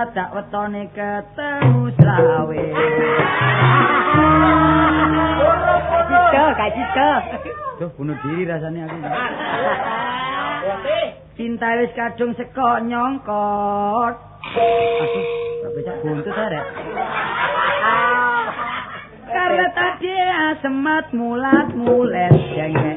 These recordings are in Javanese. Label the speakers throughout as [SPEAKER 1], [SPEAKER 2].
[SPEAKER 1] dadak wetone ketemu slawe. Kacito. Duh, bunuh diri rasanya aku. Cinta wis kadung seko nyongkot. Aduh, gak bisa buntut arek. Karena tadi asemat mulat mulet jangke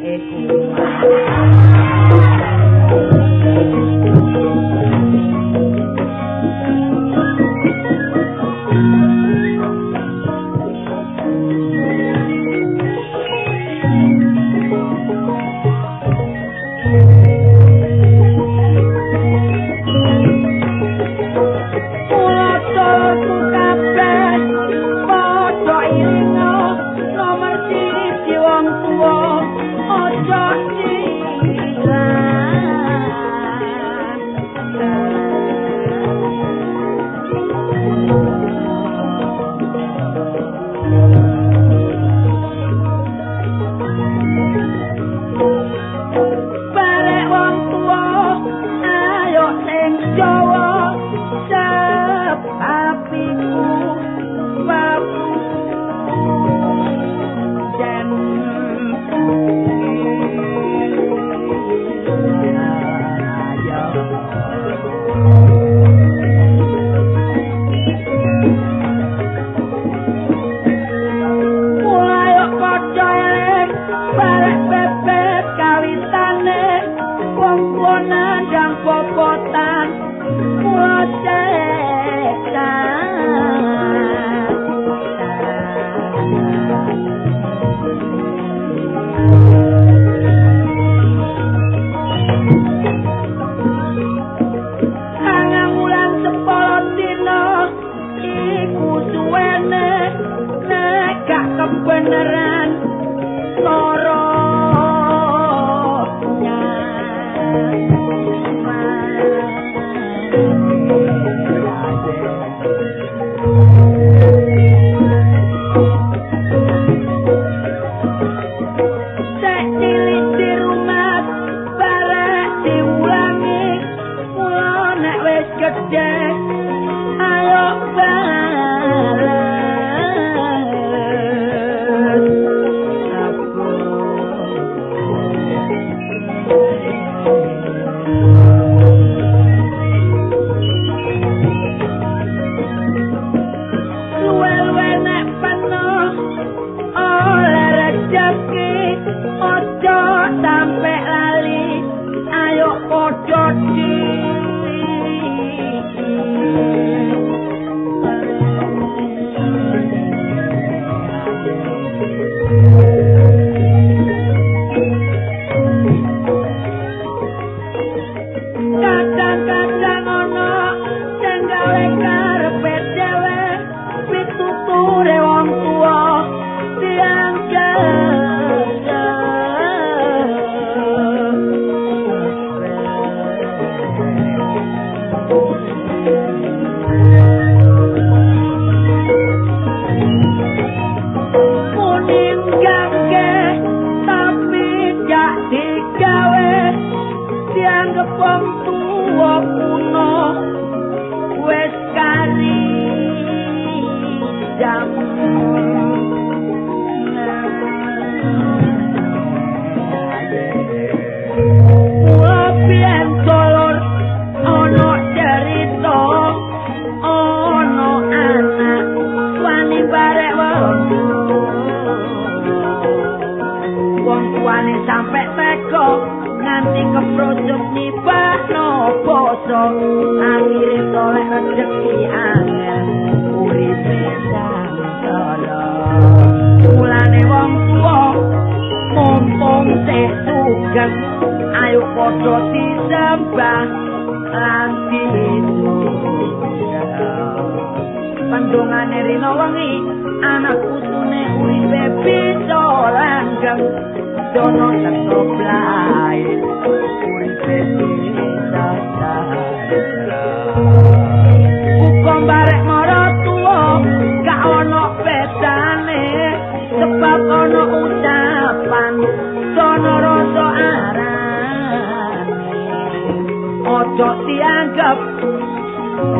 [SPEAKER 2] Ojo dianggap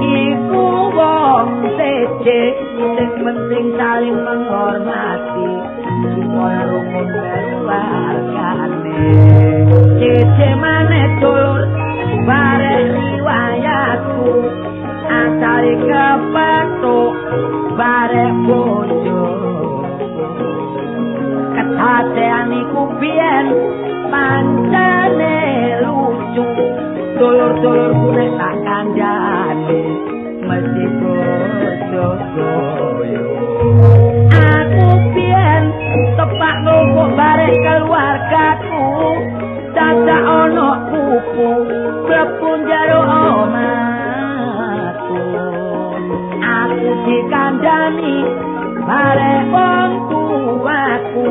[SPEAKER 2] iku
[SPEAKER 1] sing penting saling menghormati supaya rukun keluargane cece maneh dulur bareng riwayatku asale kepethuk bareng bojo ketatean iku biyen pancene lucu dulur-dulurku nek tak kandhane mesti bojo-bojo aku biyen tepak numpuk bareng keluargaku dadak ana kuku mlebu jero omahku aku dikandhani bareng wong tuaku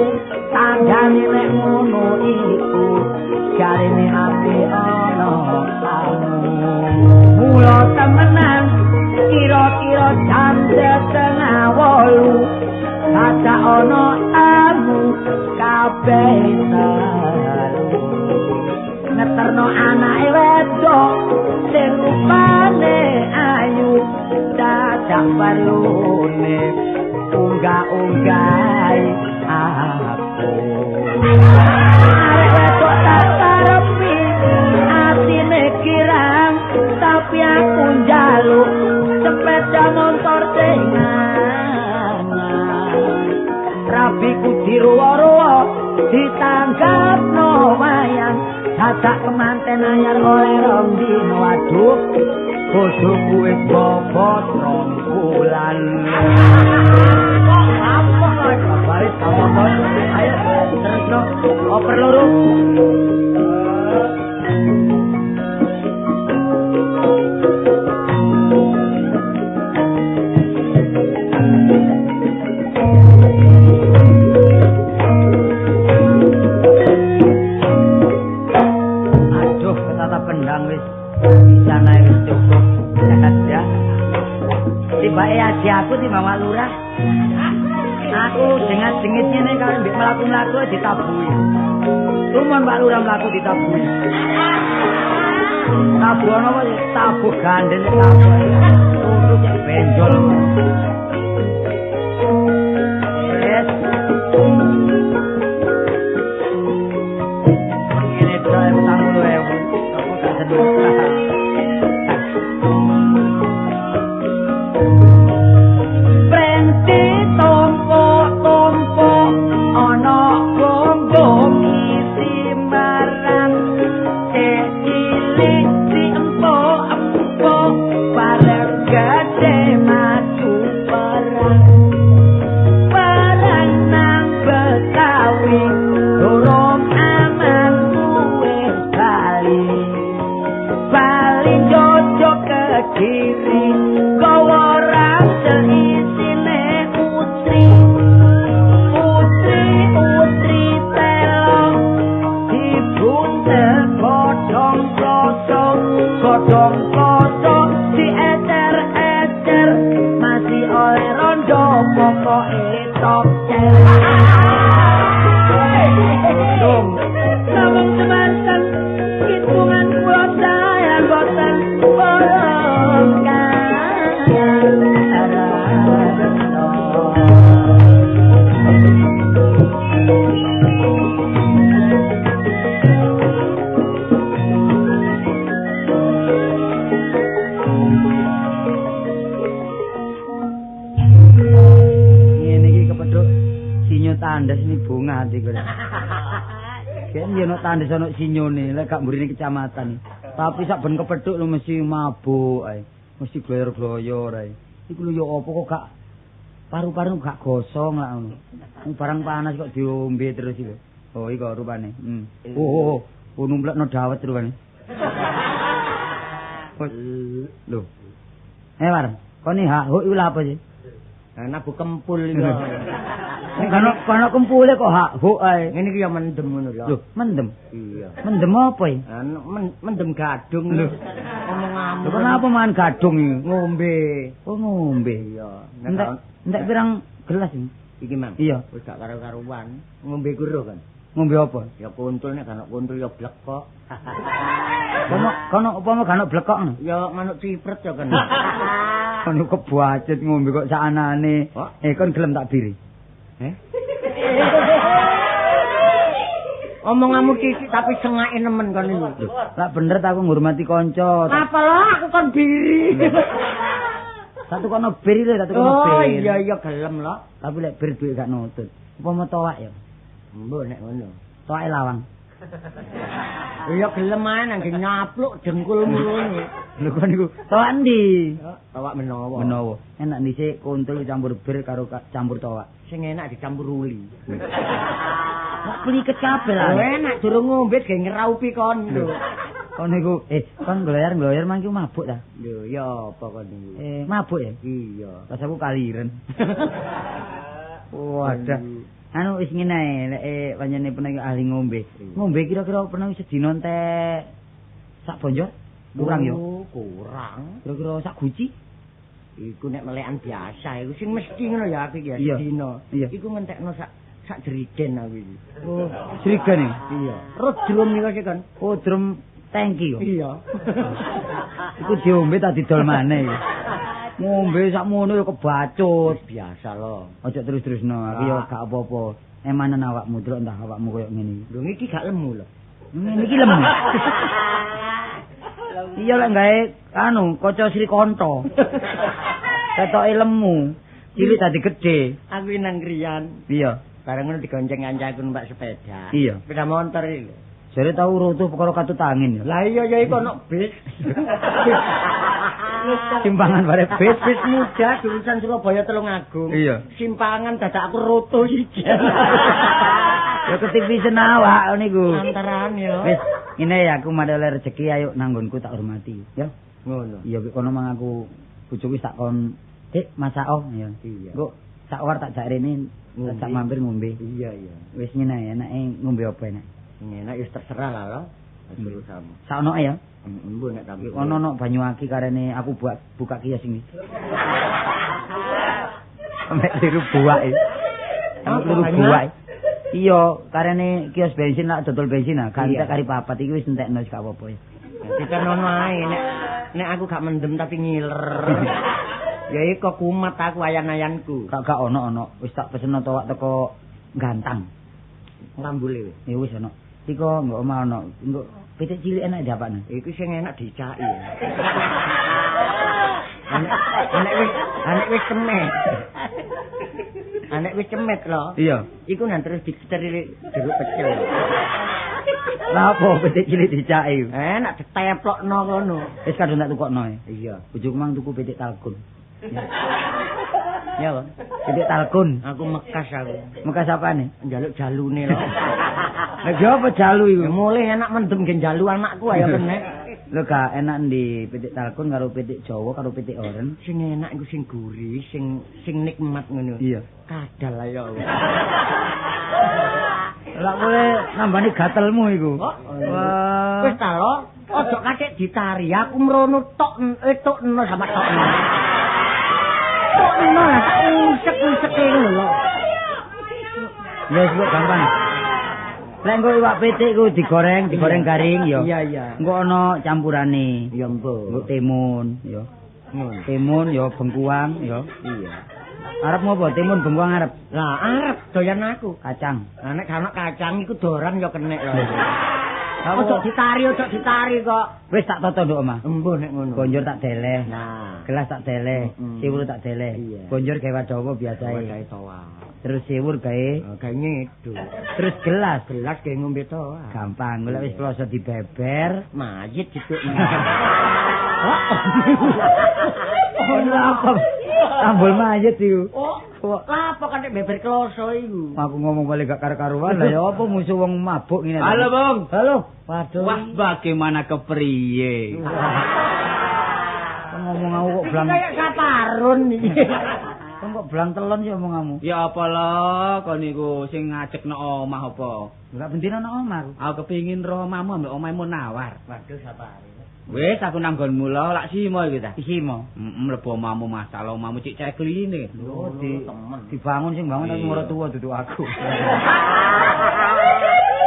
[SPEAKER 1] tanggane nek ngono iku jarine ati ana kamu mula temenan kira-kira jam 7:30 dadak ana tamu kabeh ngeterno anake wedok sing rupane ayu dadak balune unggah-unggahi aku arek wedok tak karepi atine kirang tapi aku njaluk sepeda motor sing rabiku diruwa-ruwa ditanggapno wayang dadak kemanten anyar oleh rong dino waduh bojoku wis bobot 2 bulan kok apa kok balik sama ayo terus no oper loro aku di Mama Lurah. Aku dengan dengit ngene kalau mbek mlaku-mlaku ditabuhi. Tumun Pak Lurah mlaku ditabuhi. Tabuh ana apa tabuh gandeng tabuh. Turu cek benjol. Yes. Ngene bae utang 10.000. Aku tak sedih. Tandhes ana sinyone lek gak mburine kecamatan. Tapi sak ben kepethuk lho mesti mabuk ae. Mesti gloyor-gloyor ae. Iku lho ya apa kok gak paru-paru gak gosong lak ngono. Barang panas kok diombe terus iki. Oh iki rupane. Oh numplekno dawet rupane. Lho. War, kene hak iku lha apa sih? Nabu kempul iki. Nek kono kempule kok hak huk ae. Ngene iki ya mendem ngono lho. Lho, mendem. Iya. Mendem apa iki? Mendem gadung lho. Omong-omong. Kenapa mangan gadung iki? Ngombe. Oh, ngombe. Iya. Entek pirang gelas iki? Iki, Mang. Iya. Wis gak karo-karuan. Ngombe guru kan. Ngombe apa? Ya kuntul nek ana kuntul ya blekok. Kono upama gak ana blekok. Ya manuk cipret ya kan. Kon kebacut ngombe kok sakanane. Kon gelem tak biri.
[SPEAKER 2] Omonganmu kiki tapi sengake nemen kon iki.
[SPEAKER 1] Lah bener ta aku ngurmati kanca.
[SPEAKER 2] Apa lo aku kon biri.
[SPEAKER 1] Satu kono bir lho, satu kono bir.
[SPEAKER 2] Oh iya gelem lo.
[SPEAKER 1] Tapi lek bir duit gak nutut. Apa mau toak ya?
[SPEAKER 2] Mbok nek ngono.
[SPEAKER 1] Toake lawang.
[SPEAKER 2] Iya gelem ae nang nyapluk dengkulmu ngono.
[SPEAKER 1] Lho kon niku toak ndi?
[SPEAKER 2] Toak menawa.
[SPEAKER 1] Menawa. Enak dhisik kuntul campur bir karo campur toak.
[SPEAKER 2] Sing enak dicampur uli.
[SPEAKER 1] Nek pliket kabeh lah.
[SPEAKER 2] Enak durung ngombe ge ngeraupi kon lho.
[SPEAKER 1] Kon niku kon gloyer-gloyer mangki mabuk ta?
[SPEAKER 2] Lho ya apa kon niku?
[SPEAKER 1] Mabuk ya?
[SPEAKER 2] Iya.
[SPEAKER 1] Pas aku kaliren. Wadah. Anu wis ngene ae lek pancene pernah ahli ngombe. Ngombe kira-kira pernah sedina entek sak bonjol? Kurang yo.
[SPEAKER 2] Kurang.
[SPEAKER 1] Kira-kira sak guci?
[SPEAKER 2] Iku nek melekan biasa iku sing mesti ngono ya aku ya sedina. Iku ngentekno sak jerigen aku iki.
[SPEAKER 1] Oh, jerigen iki?
[SPEAKER 2] Iya. Terus drum niku sik kan.
[SPEAKER 1] Oh, drum tangki yo.
[SPEAKER 2] Iya.
[SPEAKER 1] Iku diombe tak didol maneh iki. Ngombe sakmono yo kebacut.
[SPEAKER 2] Biasa lho.
[SPEAKER 1] Aja terus-terusno, aku yo gak apa-apa. Emanen awakmu delok entah awakmu koyo ngene iki.
[SPEAKER 2] Lho iki gak lemu lho.
[SPEAKER 1] Ngene iki lemu. Iya lek gawe anu kaca Sri Kanto. Ketoke lemu. Cilik dadi gedhe.
[SPEAKER 2] Aku nang kriyan.
[SPEAKER 1] Iya.
[SPEAKER 2] Bareng ngono digonceng kancaku numpak sepeda.
[SPEAKER 1] Iya.
[SPEAKER 2] Sepeda motor iki lho.
[SPEAKER 1] Jare tau rutuh perkara katut angin ya.
[SPEAKER 2] Lah iya ya iku ono bis.
[SPEAKER 1] Simpangan bare bis
[SPEAKER 2] muda jurusan Surabaya Tulungagung.
[SPEAKER 1] Iya.
[SPEAKER 2] Simpangan dadak aku rutuh iki.
[SPEAKER 1] Ya ketipisen awak niku.
[SPEAKER 2] Antaran ya.
[SPEAKER 1] Wis, ngene ya aku madhe oleh rezeki ayo nanggonku tak hormati, ya.
[SPEAKER 2] Ngono.
[SPEAKER 1] Iya kono mang aku bojoku tak kon masak ya.
[SPEAKER 2] Iya.
[SPEAKER 1] Engko sak war tak jak rene tak mampir ngombe.
[SPEAKER 2] Iya iya.
[SPEAKER 1] Wis ngene ya enake ngombe apa enak.
[SPEAKER 2] Enak ya terserah lah lo. Terus sama.
[SPEAKER 1] Sakno ya.
[SPEAKER 2] Embu nek tapi
[SPEAKER 1] ono banyu aki karene aku buka kios iki. Sampai tiru buak iki. Tiru buak. Iya, karene kios bensin lak dodol bensin ah, gantek kari papat iki wis entekno wis gak apa-apa ya.
[SPEAKER 2] Kita nono ae nek aku gak mendem tapi ngiler. Ya iku kumat aku ayan-ayanku.
[SPEAKER 1] Gak ono. Wis tak peseno towak teko Gantang.
[SPEAKER 2] Ngambule wis.
[SPEAKER 1] Ya wis ono. Tika engko omah ono. Engko pitik cilik enak diapakne.
[SPEAKER 2] Iku sing enak dicaki. Anek wis cemet. Anek wis cemet lho.
[SPEAKER 1] Iya.
[SPEAKER 2] Iku nang terus diceri jeruk pecel.
[SPEAKER 1] Lah apa pitik cilik dicaki?
[SPEAKER 2] Enak diteplokno ngono.
[SPEAKER 1] Wis kadung tak tukokno.
[SPEAKER 2] Iya.
[SPEAKER 1] Bojoku mang tuku pitik talkun. Ya, Bang. Pitik talkun.
[SPEAKER 2] Aku mekas aku.
[SPEAKER 1] Mekas apane?
[SPEAKER 2] Njaluk jalune lho.
[SPEAKER 1] Lah yo apa jalu iku?
[SPEAKER 2] Mulai enak mendem gen jalu anakku ayo kenek.
[SPEAKER 1] Lho gak enak ndi pitik talkun karo pitik Jawa karo pitik oren.
[SPEAKER 2] Sing enak iku sing gurih, sing nikmat ngono.
[SPEAKER 1] Iya.
[SPEAKER 2] Kadal ayo.
[SPEAKER 1] Lah boleh nambani gatelmu iku.
[SPEAKER 2] Wah. Wis ta lo, ojo katik ditari. Aku mrono tok etokno sama tokno. Tokno lah tak usek-usek ngono lho.
[SPEAKER 1] Ya wis gampang. Lek engko iwak pitik ku digoreng garing ya.
[SPEAKER 2] Iya iya.
[SPEAKER 1] Engko ana campurane.
[SPEAKER 2] Ya mbok.
[SPEAKER 1] Engko timun ya.
[SPEAKER 2] Ngono.
[SPEAKER 1] Timun ya bengkuang ya.
[SPEAKER 2] Iya.
[SPEAKER 1] Arep ngopo? Timun bengkuang arep.
[SPEAKER 2] Lah arep doyan aku.
[SPEAKER 1] Kacang.
[SPEAKER 2] Lah nek ana kacang iku doran ya kenek lho. Ojo ditari kok.
[SPEAKER 1] Wis tak toto nduk omah.
[SPEAKER 2] Embuh nek ngono.
[SPEAKER 1] Bonjor tak deleh.
[SPEAKER 2] Nah,
[SPEAKER 1] Gelas tak deleh. Siwur tak deleh.
[SPEAKER 2] Iya.
[SPEAKER 1] Bonjor gawe dawa biasae.
[SPEAKER 2] gawe toa.
[SPEAKER 1] Terus siwur gawe.
[SPEAKER 2] Gawe ngidul.
[SPEAKER 1] Terus gelas.
[SPEAKER 2] Gelas gawe ngombe toa.
[SPEAKER 1] Gampang. Lek wis kloso dibeber.
[SPEAKER 2] Mayit gitu.
[SPEAKER 1] Oh, apa? Tambul mayit iku.
[SPEAKER 2] Oh, apa kan nek beber kloso iku?
[SPEAKER 1] Aku ngomong balik gak karo-karuan lah ya apa musuh wong mabuk ngene.
[SPEAKER 3] Halo, Bang.
[SPEAKER 1] Halo. Waduh.
[SPEAKER 3] Wah, bagaimana kepriye?
[SPEAKER 1] Ngomong aku kok blang.
[SPEAKER 2] Kayak saparun iki.
[SPEAKER 1] Kok blang telon sih omonganmu?
[SPEAKER 3] Ya apa lo, kon niku sing ngajekno omah apa?
[SPEAKER 1] Enggak bendina nang omah aku.
[SPEAKER 3] Aku kepengin roh omahmu ambek omahmu nawar.
[SPEAKER 2] Waduh sapare.
[SPEAKER 3] Wis aku nang nggonmu lo lak simo iki ta.
[SPEAKER 1] Isimo.
[SPEAKER 3] Mlebu omahmu masalah omahmu cek cekline.
[SPEAKER 1] Oh, dibangun sing bangun tapi moro tuwa duduk aku.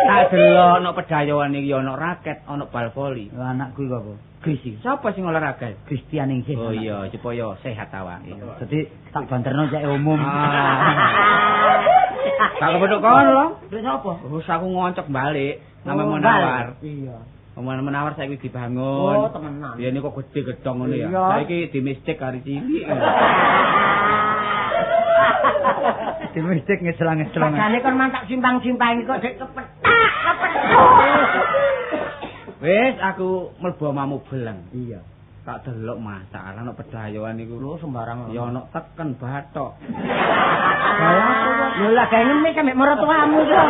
[SPEAKER 3] Tak delok ana pedayoan iki ana raket, ana bal voli.
[SPEAKER 1] Lah anakku iku apa?
[SPEAKER 3] Gris iki. Sapa sing olahraga?
[SPEAKER 1] Kristian Ningsih.
[SPEAKER 3] Oh iya, supaya sehat awake.
[SPEAKER 1] Dadi tak banterno cek umum.
[SPEAKER 3] Tak kepethuk kon lho.
[SPEAKER 1] Lha sapa?
[SPEAKER 3] Wis aku ngoncok balik nama Menawar.
[SPEAKER 1] Iya.
[SPEAKER 3] Omongan Menawar saiki dibangun.
[SPEAKER 1] Oh, temenan.
[SPEAKER 3] Ya niku gede gedhong ngono ya.
[SPEAKER 1] Iya.
[SPEAKER 3] Saiki dimistik kari cilik.
[SPEAKER 1] Dimistik ngeslang-ngeslang.
[SPEAKER 2] Jane kon mantak simpang-simpang kok dek kepethak.
[SPEAKER 3] Wis aku mlebu omamu beleng.
[SPEAKER 1] Iya.
[SPEAKER 3] Tak delok masalah ana pedayoan iku.
[SPEAKER 1] Lho sembarang.
[SPEAKER 3] Ya ana teken bathok.
[SPEAKER 2] Lho lah gawe ngemis sampe mertuamu yo.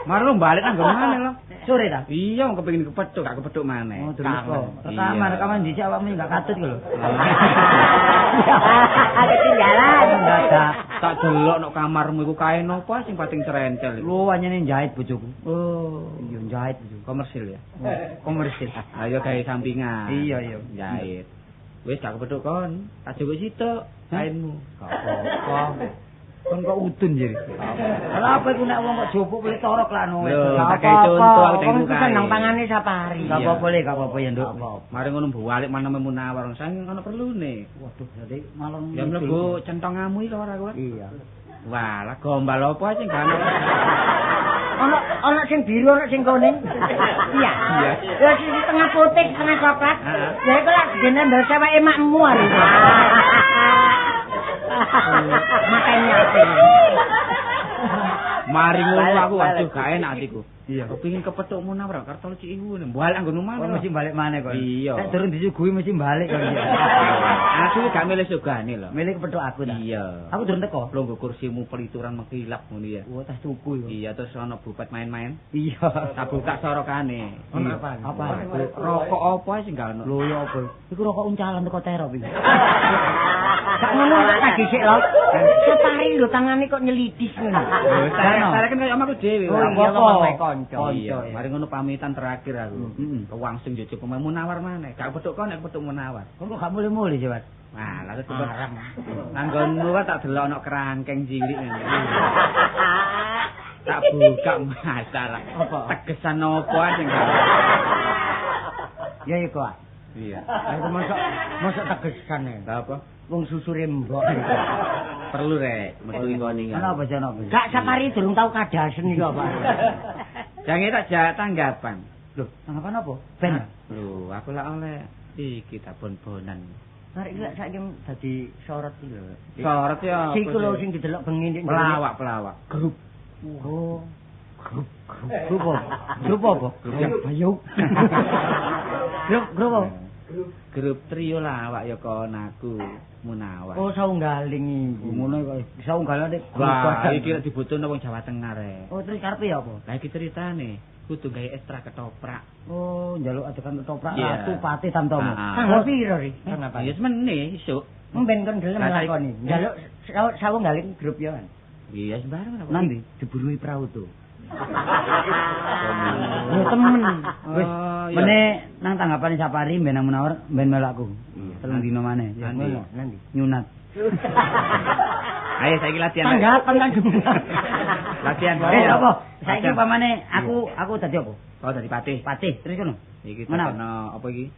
[SPEAKER 3] Maro balik nang ngomane lho.
[SPEAKER 1] Sore ta?
[SPEAKER 3] Iya, wong kepengin kepethuk, gak kepethuk maneh.
[SPEAKER 1] Oh, terus kok. Rekaman dhisik awakmu enggak katut lho.
[SPEAKER 2] Ketinggalan.
[SPEAKER 1] Dadak.
[SPEAKER 3] Tak delok nek kamarmu iku kain apa sing pating cerencel.
[SPEAKER 1] Lho anyane jahit bojoku.
[SPEAKER 3] Oh,
[SPEAKER 1] Iya jahit bojoku.
[SPEAKER 3] komersil ya.
[SPEAKER 1] Komersil.
[SPEAKER 3] Ayo gawe sampingan.
[SPEAKER 1] Iya.
[SPEAKER 3] Jahit. Wis gak kepethuk kon. Tak jupuk sitok kainmu.
[SPEAKER 1] Gak apa-apa. Kon kok udun jadi. Lah apa iku nek wong kok jupuk kuwi torok lah no.
[SPEAKER 3] Tak gawe contoh aku
[SPEAKER 2] Kon
[SPEAKER 3] tengok
[SPEAKER 2] seneng pangane sapari.
[SPEAKER 1] Gak apa-apa le, gak apa-apa ya, Nduk.
[SPEAKER 3] Mari ngono balik mana Menawar sang ana perlune.
[SPEAKER 1] Waduh, jadi malam
[SPEAKER 3] Ya mlebu centongamu iki ora kuwi.
[SPEAKER 1] Iya.
[SPEAKER 3] Wah, lah gombal apa sing gak ana.
[SPEAKER 2] Ana sing biru, ana sing kuning. Iya.
[SPEAKER 3] Iya.
[SPEAKER 2] Ya sing tengah putih, tengah coklat. Ya iku lak dene ndel seweke makmu ari. Makanya
[SPEAKER 3] Mari ngono aku aduh gak enak atiku.
[SPEAKER 1] Iya.
[SPEAKER 3] Kepengin kepethuk Menawar kartol cik iku balik anggonmu
[SPEAKER 1] Kok
[SPEAKER 3] maneh.
[SPEAKER 1] mesti balik maneh kok.
[SPEAKER 3] Iya.
[SPEAKER 1] Nek durung disuguhi mesti balik kok.
[SPEAKER 3] Aku gak milih sugane lho.
[SPEAKER 1] Milih kepethuk aku ta.
[SPEAKER 3] Iya.
[SPEAKER 1] Aku durung teko.
[SPEAKER 3] Longgo kursimu pelituran mengkilap ngono ya.
[SPEAKER 1] Oh, tas tuku iku.
[SPEAKER 3] Iya, terus ana bupat main-main.
[SPEAKER 1] Iya.
[SPEAKER 3] Tak buka sorokane.
[SPEAKER 1] Ono apa? Apa?
[SPEAKER 3] Rokok apa sing gak ono?
[SPEAKER 1] Lho ya apa? Iku rokok uncalan teko terop iki.
[SPEAKER 2] gak ngono tak dhisik lho. Separi lho tangane kok nyelidis ngono.
[SPEAKER 3] Saya kan kaya omahku dhewe.
[SPEAKER 1] Oh, iya,
[SPEAKER 2] apa kanca.
[SPEAKER 3] Iya, mari ngono pamitan terakhir aku. Kewangsung yo cukup Menawar maneh. Gak petuk kon nek petuk Menawar.
[SPEAKER 1] Kok gak mulih-mulih sih, Mas?
[SPEAKER 3] Wah, lha cepet. Nanggonmu kan tak delok ana kerangkeng cilik ngene. Tak buka masalah.
[SPEAKER 1] Apa?
[SPEAKER 3] Tegesan apa sing gak.
[SPEAKER 1] Ya iku.
[SPEAKER 3] Iya.
[SPEAKER 1] Aku mosok tegesan ya.
[SPEAKER 3] Lah apa?
[SPEAKER 1] Wong susure mbok.
[SPEAKER 3] Perlu rek, metu kon iki.
[SPEAKER 1] Ana apa jane?
[SPEAKER 2] Gak sapari durung tau kadasen iki apa.
[SPEAKER 3] Jange tak jak tanggapan.
[SPEAKER 1] Loh, tanggapan apa? Ben.
[SPEAKER 3] Lho, aku lak oleh iki tak bon-bonan.
[SPEAKER 2] Arek iki lak saiki dadi sorot iki lho.
[SPEAKER 3] Sorot ya.
[SPEAKER 2] Iku lho sing didelok bengi ndek
[SPEAKER 3] pelawak.
[SPEAKER 1] Grup. Oh. Grup apa? Grup apa? Grup yang bayuk. Grup apa?
[SPEAKER 3] Grup trio lawak ya kon aku Menawar.
[SPEAKER 2] Oh saunggaling iki.
[SPEAKER 1] Ngono kok saunggalan nek
[SPEAKER 3] Wah, iki lek dibutuhno wong Jawa Tengah rek.
[SPEAKER 1] Oh, terus karepe ya apa?
[SPEAKER 3] Lah iki ceritane, kudu gawe ekstra ketoprak.
[SPEAKER 1] Oh, njaluk adegan ketoprak
[SPEAKER 3] Iya.
[SPEAKER 1] ratu pati tamtomo.
[SPEAKER 2] Tanggal piro ri?
[SPEAKER 3] Ya semene isuk.
[SPEAKER 2] Mben kon gelem
[SPEAKER 3] Lah,
[SPEAKER 2] lakoni. Njaluk saunggaling grup ya kan.
[SPEAKER 3] Iya sembarang apa.
[SPEAKER 1] Nanti diburui perahu tuh.
[SPEAKER 2] Ya temen.
[SPEAKER 1] Wis,
[SPEAKER 3] iya.
[SPEAKER 1] mene nang tanggapane Sapari ben nang Menawar ben melakku. Telung dino maneh. Ya
[SPEAKER 3] Nanti.
[SPEAKER 1] ngono, nanti nyunat.
[SPEAKER 3] Ayo saiki latihan.
[SPEAKER 2] Tanggapan kan
[SPEAKER 3] Latihan.
[SPEAKER 1] Apa? Saiki pamane aku dadi apa?
[SPEAKER 3] Oh dari patih.
[SPEAKER 1] Patih, terus ngono.
[SPEAKER 3] Iki
[SPEAKER 1] Menawar.
[SPEAKER 3] ono apa iki?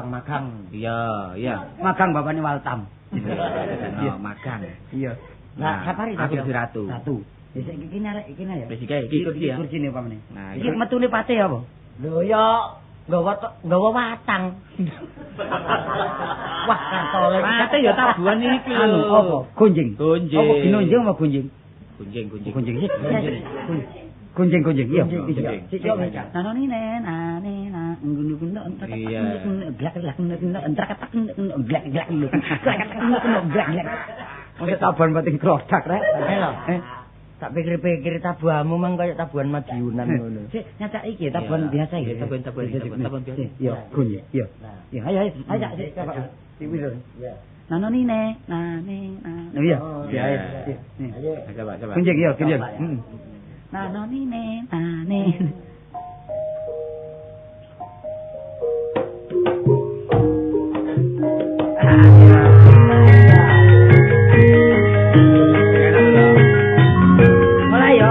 [SPEAKER 1] Magang.
[SPEAKER 3] Iya.
[SPEAKER 1] Magang bapakne Waltam.
[SPEAKER 3] Iya, magang.
[SPEAKER 1] Iya.
[SPEAKER 2] Lah Sapari
[SPEAKER 3] aku
[SPEAKER 2] dadi
[SPEAKER 3] dadi ratu.
[SPEAKER 1] Satu. Wis iki arek iki ya.
[SPEAKER 3] Wis iki kursi ya.
[SPEAKER 1] Kursine pamane.
[SPEAKER 3] Nah,
[SPEAKER 1] Iki metune patih apa?
[SPEAKER 2] Lho ya nggawa watang. Wah, kartole.
[SPEAKER 3] Mate ya tabuhan iki lho.
[SPEAKER 1] Anu apa? Gonjing.
[SPEAKER 3] Gonjing.
[SPEAKER 1] Apa ginonjing apa gonjing?
[SPEAKER 3] Gunjing.
[SPEAKER 1] Gonjing sih. Gonjing. Iya.
[SPEAKER 3] Gonjing.
[SPEAKER 1] Sik yo meja. Nanoni nen ane na ngunu-ngunu entar blak. Wong tabuhan pating krodak rek.
[SPEAKER 2] Lho. Tak pikir-pikir tabuhanmu mang kaya tabuhan Madiunan ngono.
[SPEAKER 1] Sik nyacak iki tabuhan biasa iki.
[SPEAKER 3] Tabuhan biasa.
[SPEAKER 1] Iya, gonjing. Iya. Ya, ayo sik. Iki lho. Nanoni ne, nane. Iya. Ya, ayo.
[SPEAKER 3] Coba.
[SPEAKER 1] Gonjing iya, gonjing. Nanoni ne, nane. Mulai ya,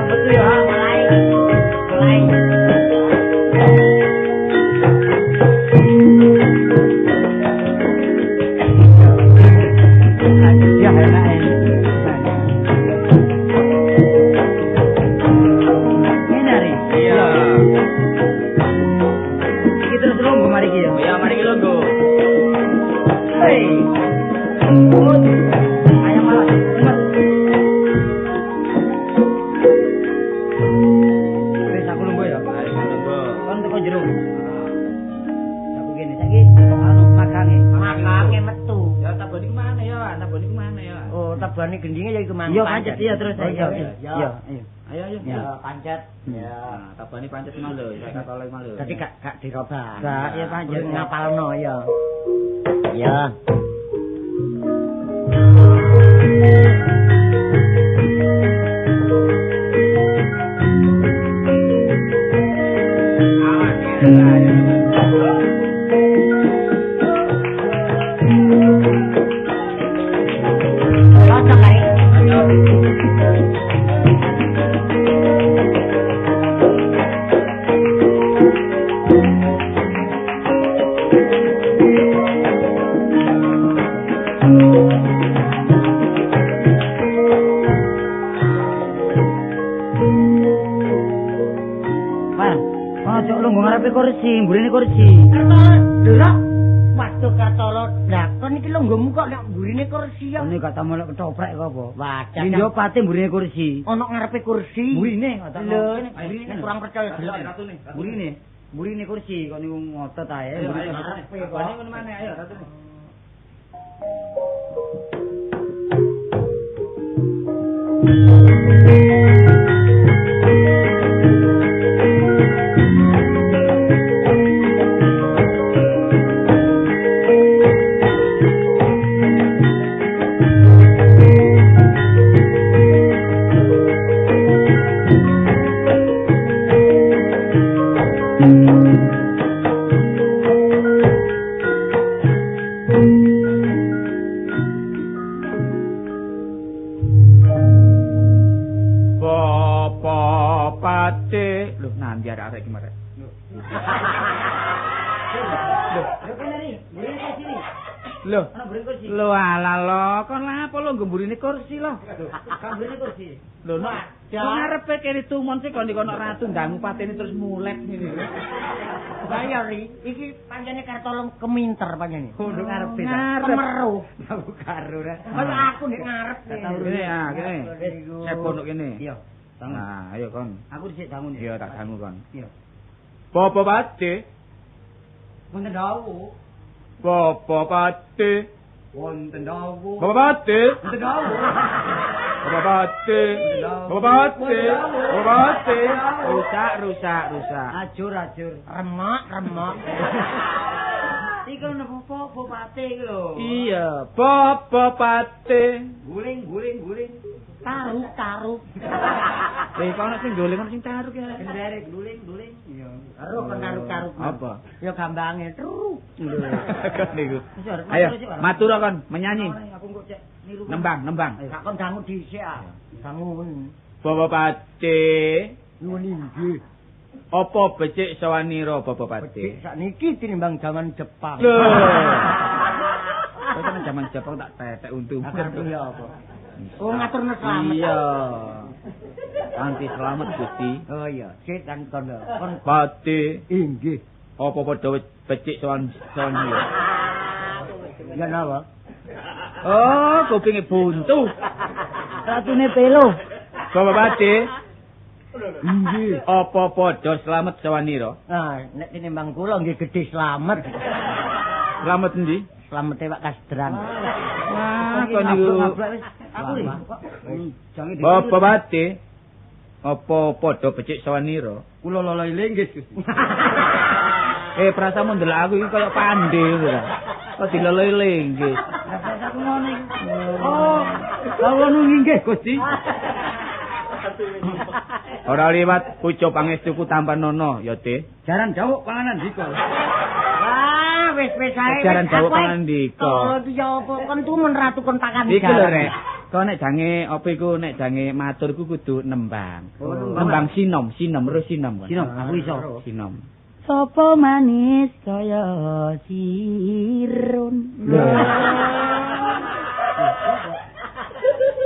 [SPEAKER 1] Ayam malas. Wis aku lungguh ya.
[SPEAKER 3] Ayo lungguh.
[SPEAKER 1] Kon teko jero. Aku gini saiki anu makange.
[SPEAKER 2] Makange metu.
[SPEAKER 3] Ya tabani kemana ya? Tabani kemana ya?
[SPEAKER 2] Oh, tabane gendinge ya iku mang.
[SPEAKER 1] Iya pancet iya terus
[SPEAKER 2] Iya.
[SPEAKER 1] Iya.
[SPEAKER 3] Ayo ayo.
[SPEAKER 2] Ya, pancet. Ya.
[SPEAKER 3] Nah, tabani pancet mau lho, saya katole mau lho.
[SPEAKER 2] Dadi gak dirobah.
[SPEAKER 1] Gak, ya pancet
[SPEAKER 2] ngapalno ya. Ya. Cocok kae.
[SPEAKER 1] Mas, ojo lungguh ngarepe kursi, mburine kursi.
[SPEAKER 2] Delok. Waduh Kartolo, lah kon iki lungguhmu kok nek mburine kursi ya.
[SPEAKER 1] Ini gak tau melok ketoprak kok apa?
[SPEAKER 2] Wadah.
[SPEAKER 1] Lindo pate mburine kursi.
[SPEAKER 2] Ono ngarepe kursi.
[SPEAKER 1] Mburine
[SPEAKER 2] Lho, nek kurang percaya delok.
[SPEAKER 1] Mburine kursi kok niku ngotot ae. Mburine
[SPEAKER 3] ngarepe kok. Bani ngono maneh ayo ratu. Loh, nanti arek iki marek. Loh, lho ala lo, kon lapo lo gemburine kursi lo.
[SPEAKER 1] Kamburine kursi.
[SPEAKER 3] Lho, no. Ngarepe kene tumon sik kon kono ratu ndangu patene terus mulet ngene.
[SPEAKER 2] Bayari, iki pancene Kartolo keminter pancene.
[SPEAKER 1] Kudu ngarepe.
[SPEAKER 2] Kemeru.
[SPEAKER 1] Aku karo ra.
[SPEAKER 2] Kaya aku nek ngarep.
[SPEAKER 3] Kene ah, kene. Sepon kene.
[SPEAKER 1] Iya.
[SPEAKER 3] Nah, ayo kon.
[SPEAKER 1] Aku dhisik dangun.
[SPEAKER 3] Iya, tak dangu kon.
[SPEAKER 1] Iya.
[SPEAKER 3] Popo pate,
[SPEAKER 1] Wonten dawu.
[SPEAKER 3] popo pate,
[SPEAKER 1] Wonten dawu.
[SPEAKER 3] popo pate,
[SPEAKER 1] Wonten dawu.
[SPEAKER 3] popo pate, popo pate, popo pate. Rusak.
[SPEAKER 1] Ajur.
[SPEAKER 2] Remak.
[SPEAKER 1] Iki lho popo pate iki lho.
[SPEAKER 3] Iya, popo pate.
[SPEAKER 1] Guling.
[SPEAKER 2] Taruh.
[SPEAKER 3] Kono sing golek kono sing taruk ya.
[SPEAKER 1] Kenderek guling. Iya.
[SPEAKER 2] Karo taruh.
[SPEAKER 3] Apa?
[SPEAKER 2] Ya gambange truk.
[SPEAKER 3] Niku. Ayo, matur kon menyanyi.
[SPEAKER 1] Aku kok cek niru.
[SPEAKER 3] Nembang.
[SPEAKER 2] Gak kon dangu dhisik ah. Dangun.
[SPEAKER 3] Popo pate.
[SPEAKER 2] Nuwun inggih.
[SPEAKER 3] Apa becik sawanira Bapak Pati?
[SPEAKER 2] Becik sakniki tinimbang jaman Jepang.
[SPEAKER 3] Lho. Kok kan jaman Jepang tak tetek untung.
[SPEAKER 2] Agar ya apa? Oh ngaturna slamet.
[SPEAKER 3] Iya. Anti selamat Gusti.
[SPEAKER 2] Oh iya, sik kan kon.
[SPEAKER 3] Pati
[SPEAKER 2] Inggih.
[SPEAKER 3] apa padha becik sawanira?
[SPEAKER 2] Ya napa?
[SPEAKER 3] Oh, kupinge buntu.
[SPEAKER 1] Ratune pelo.
[SPEAKER 3] Bapak Pati.
[SPEAKER 2] Inggih.
[SPEAKER 3] Apa padha slamet sawanira?
[SPEAKER 2] Nah, nek tinimbang kula nggih gedhe slamet.
[SPEAKER 3] Slamet endi?
[SPEAKER 2] Slamete Pak Kasdran.
[SPEAKER 3] Wah, kok niku
[SPEAKER 1] Aku ri. Jange di.
[SPEAKER 3] Bapak Pati. Apa padha becik sawanira?
[SPEAKER 2] Kula lolo linggih Gusti.
[SPEAKER 3] Prasamu ndelok aku iki kaya pandhe lho. Kok dilelele nggih.
[SPEAKER 1] Aku ngono iki.
[SPEAKER 3] Oh, kula nggih Gusti. Ora liwat pucuk pangestuku tanpa nono ya, Teh.
[SPEAKER 1] Jaran jawuk panganan dika.
[SPEAKER 2] Wah, wis ae.
[SPEAKER 3] Jaran jawuk panganan dika.
[SPEAKER 2] Oh, iya apa kon tumen ratu kon pakan
[SPEAKER 3] Iku lho, Rek. Kok nek jange apa iku nek jange matur ku kudu nembang. Nembang sinom, terus sinom.
[SPEAKER 1] Sinom, aku iso.
[SPEAKER 3] Sinom.
[SPEAKER 1] Sopo manis kaya sirun.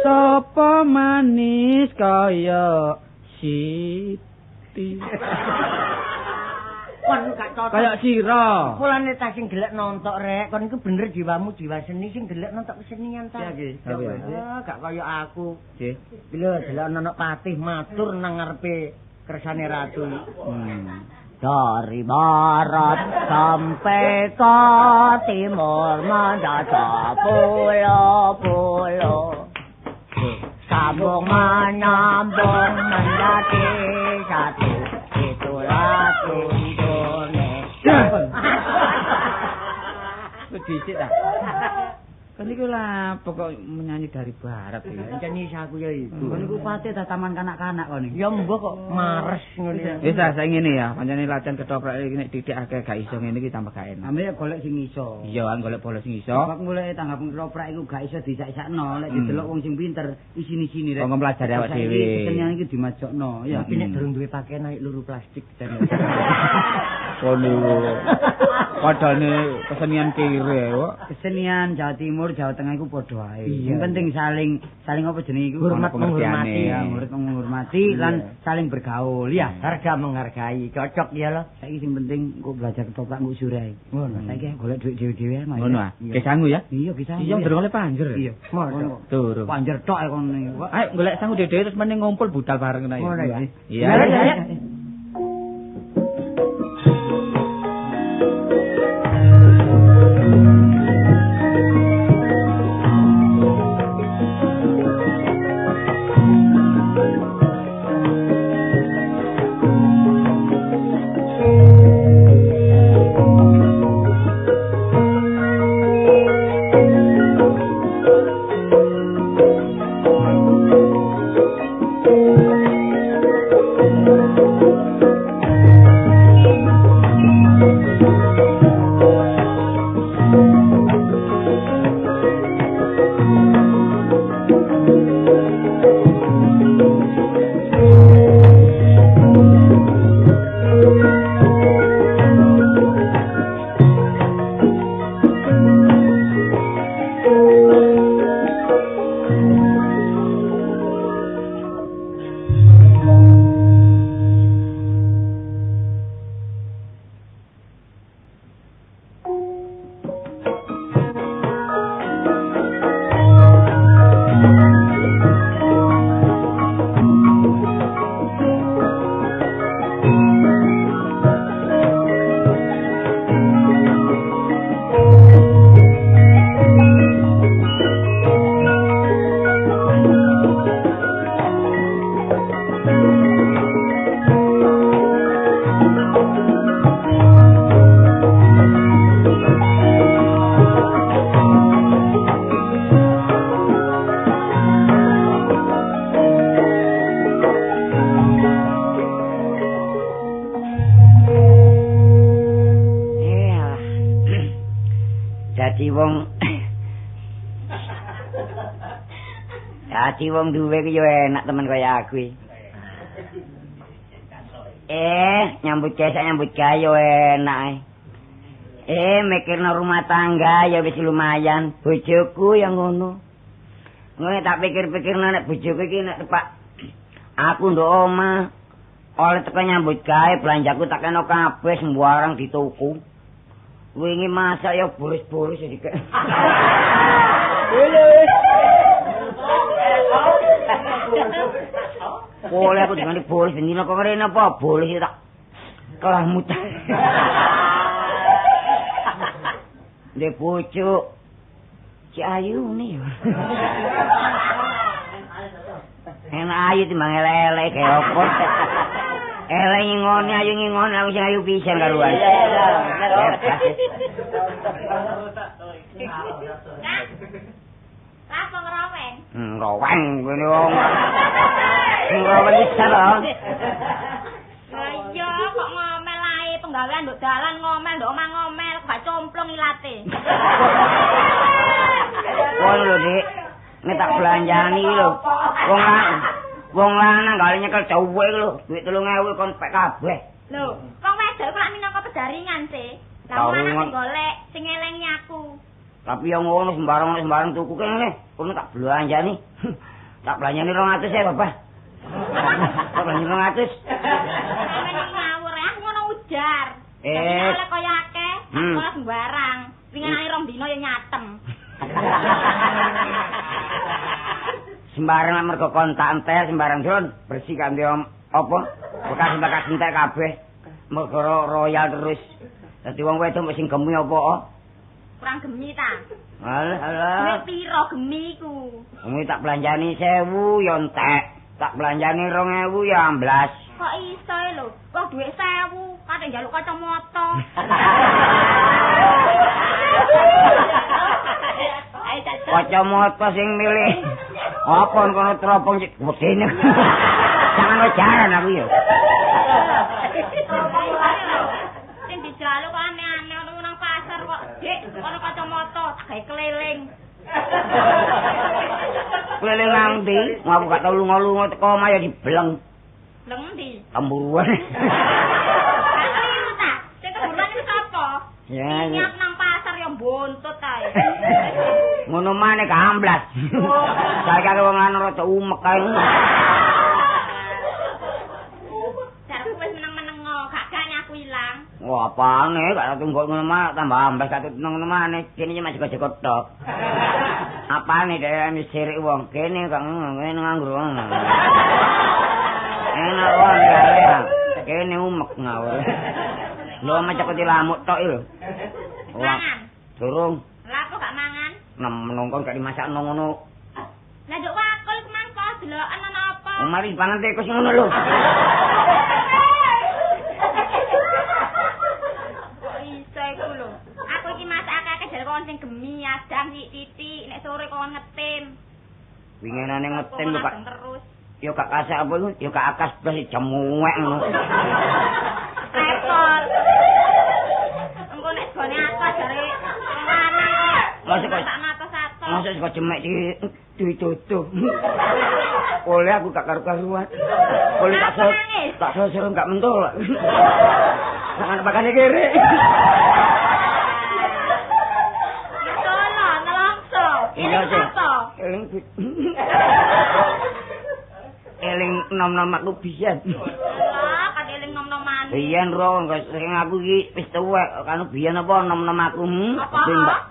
[SPEAKER 3] Sopo manis kaya Siti.
[SPEAKER 2] kon gak cocok.
[SPEAKER 3] Kayak sira.
[SPEAKER 2] Mulane ta sing gelek nontok rek, kon iku bener jiwamu jiwa seni sing gelek nontok kesenian ta. Gak kaya aku. Nggih. Lho delok ana patih matur nang ngarepe kersane ratu. Dari barat sampai ke timur mendadak pulau-pulau. Sambung menyambung menjadi satu, itulah Indonesia.
[SPEAKER 3] Dicik ta. Kan iku lah pokok menyanyi dari barat iki.
[SPEAKER 2] Nyanyi aku ya itu.
[SPEAKER 1] Kon niku pate ta taman kanak-kanak kon iki.
[SPEAKER 2] Ya mbok kok mares ngono ya.
[SPEAKER 3] Wis saya ngene ya, pancene latihan ketoprak iki nek didik akeh gak iso ngene iki tambah gak enak.
[SPEAKER 1] Ambil golek sing iso.
[SPEAKER 3] Iya, kan golek bola sing iso.
[SPEAKER 1] Kok mulai tanggap ketoprak iku gak iso disak-sakno, lek didelok wong sing pinter isini-sini rek.
[SPEAKER 3] Kok nglajari awak dhewe.
[SPEAKER 1] Kesenian iki dimajokno, ya.
[SPEAKER 2] Tapi nek durung duwe pakaian naik luru plastik jane.
[SPEAKER 3] Kono. Padane kesenian kere kok.
[SPEAKER 1] Kesenian Jawa Timur, Jawa Tengah iku padha ae. Sing penting saling apa jenenge iku
[SPEAKER 2] Hormat menghormati,
[SPEAKER 1] ya, menghormati lan saling bergaul ya.
[SPEAKER 2] Harga menghargai, cocok ya lo.
[SPEAKER 1] Saiki sing penting kok belajar ketoprak nggo sure ae.
[SPEAKER 2] Ngono.
[SPEAKER 1] Saiki golek dhuwit dhewe-dhewe ae.
[SPEAKER 3] Ngono ah. Kesangu ya?
[SPEAKER 1] Iya, bisa.
[SPEAKER 3] Iya, ndrong oleh panjer.
[SPEAKER 1] Iya.
[SPEAKER 2] Ngono.
[SPEAKER 3] Turu.
[SPEAKER 1] Panjer tok ae kono iki.
[SPEAKER 3] Ayo golek sangu dhewe terus meneng ngumpul budal bareng kena
[SPEAKER 2] Ngono ya.
[SPEAKER 3] Iya.
[SPEAKER 1] Ya. Dadi wong duwe ku yo enak temen kaya aku iki. Nyambut gawe yo enak. Mikirno rumah tangga ya wis lumayan. Bojoku yang ngono. Ngono tak pikir-pikirno nek bojoku iki nek tepak aku ndok omah oleh teko nyambut gawe belanjaku tak kena kabeh sembarang dituku. Wingi masak ya boros-boros iki. Boleh aku dengan bolos dina kok rene apa bolos tak kelamut. Ndek bojo Ci Ayu nih. Enak ayu timbang elek kaya apa. Elek ngingone ayu ngingone aku sing ayu pisan karuan.
[SPEAKER 4] Apa ngeraweng?
[SPEAKER 1] Ngeraweng ngene wong. Ngeraweng bisa lho.
[SPEAKER 4] Iya, kok ngomel ae penggawean nduk dalan ngomel, nduk omah ngomel, gak complong ilate.
[SPEAKER 1] Wong lho, Dik. Nek tak belanjani lho. Wong lanang gak nyekel cowek lho. Duit 3.000 kon pek kabeh.
[SPEAKER 4] Lho, wong wedok kok minangka pejaringan sih. Lah wong lanang sing golek, sing ngelengi aku.
[SPEAKER 1] Tapi yang ngono sembarang tuku kene. Kono tak belanjani. Tak belanjani 200 ya, Bapak. Tak belanjani 200.
[SPEAKER 4] Sampeyan ngawur ya, ngono ujar. Oleh kaya akeh, ora sembarang. Wingi rong dina ya nyatem.
[SPEAKER 2] Sembarang mergo kontak entek sembarang Jon, bersih kanthi apa? Bekas-bekas entek kabeh. Mergo royal terus. Dadi wong wedok sing gemi apa?
[SPEAKER 4] Kurang gemi ta?
[SPEAKER 2] Alah.
[SPEAKER 4] Duit piro gemi iku?
[SPEAKER 2] Wong tak belanjani 1000 ya entek. Tak belanjani 2000 ya amblas.
[SPEAKER 4] Kok iso lho? Wong duit 1000, kate njaluk kacamata.
[SPEAKER 2] Kacamata sing milih. Apa kono teropong sik wedene. Jangan jaran aku ya.
[SPEAKER 4] Sing dijaluk kok aneh-aneh nang pasar kok. Dik, kono kacamata gawe keliling.
[SPEAKER 2] Keliling nang ndi? Aku gak tau lunga-lunga teko omah ya dibeleng.
[SPEAKER 4] Bleng ndi?
[SPEAKER 2] Temburuan.
[SPEAKER 4] Keliru ta? Sing keburuan iki sapa?
[SPEAKER 2] Ya.
[SPEAKER 4] Nyap nang pasar ya bontut ae.
[SPEAKER 2] Ngono maneh gamblas. Saiki aku wong lanang rada umek kae.
[SPEAKER 4] Jarku wis meneng-meneng gak gane aku ilang.
[SPEAKER 2] Wah, apane gak tunggu ngono mah tambah ambas gak ngono maneh. Kene iki masih kocok tok. Apane dhewe wis sirik wong. Kene kok ngene nganggur. Enak wong ya. Kene umek ngawur. Lho macak kok dilamuk tok lho.
[SPEAKER 4] Mangan.
[SPEAKER 2] Durung.
[SPEAKER 4] Lah kok gak mangan?
[SPEAKER 2] Menungkon gak dimasakno ngono.
[SPEAKER 4] Lah nduk wakul kemangko deloken ana apa?
[SPEAKER 2] Mari pangan tikus ngono lho.
[SPEAKER 4] Kok iso iku lho. Aku iki masak akeh jare kon sing gemi adang titik nek sore kon ngetim.
[SPEAKER 2] Winginane ngetim kok
[SPEAKER 4] terus.
[SPEAKER 2] Yo gak kasak apa iku? Yo gak akas blas jemuwek ngono.
[SPEAKER 4] Repot. Engko nek gone apa jare
[SPEAKER 2] Masuk kok
[SPEAKER 4] satu-satu.
[SPEAKER 2] Masuk kok jemek ditutup. Oleh aku gak karu-karuan. Oleh tak seru gak mentol. Jangan pakane kere.
[SPEAKER 4] Tolo, nelongso.
[SPEAKER 2] Iya, Cek.
[SPEAKER 4] Eling
[SPEAKER 2] Eling nom-nom aku biyen.
[SPEAKER 4] lah, kan eling nom-noman.
[SPEAKER 2] Biyen ro sing aku iki wis tuwek kan biyen apa nom-nom aku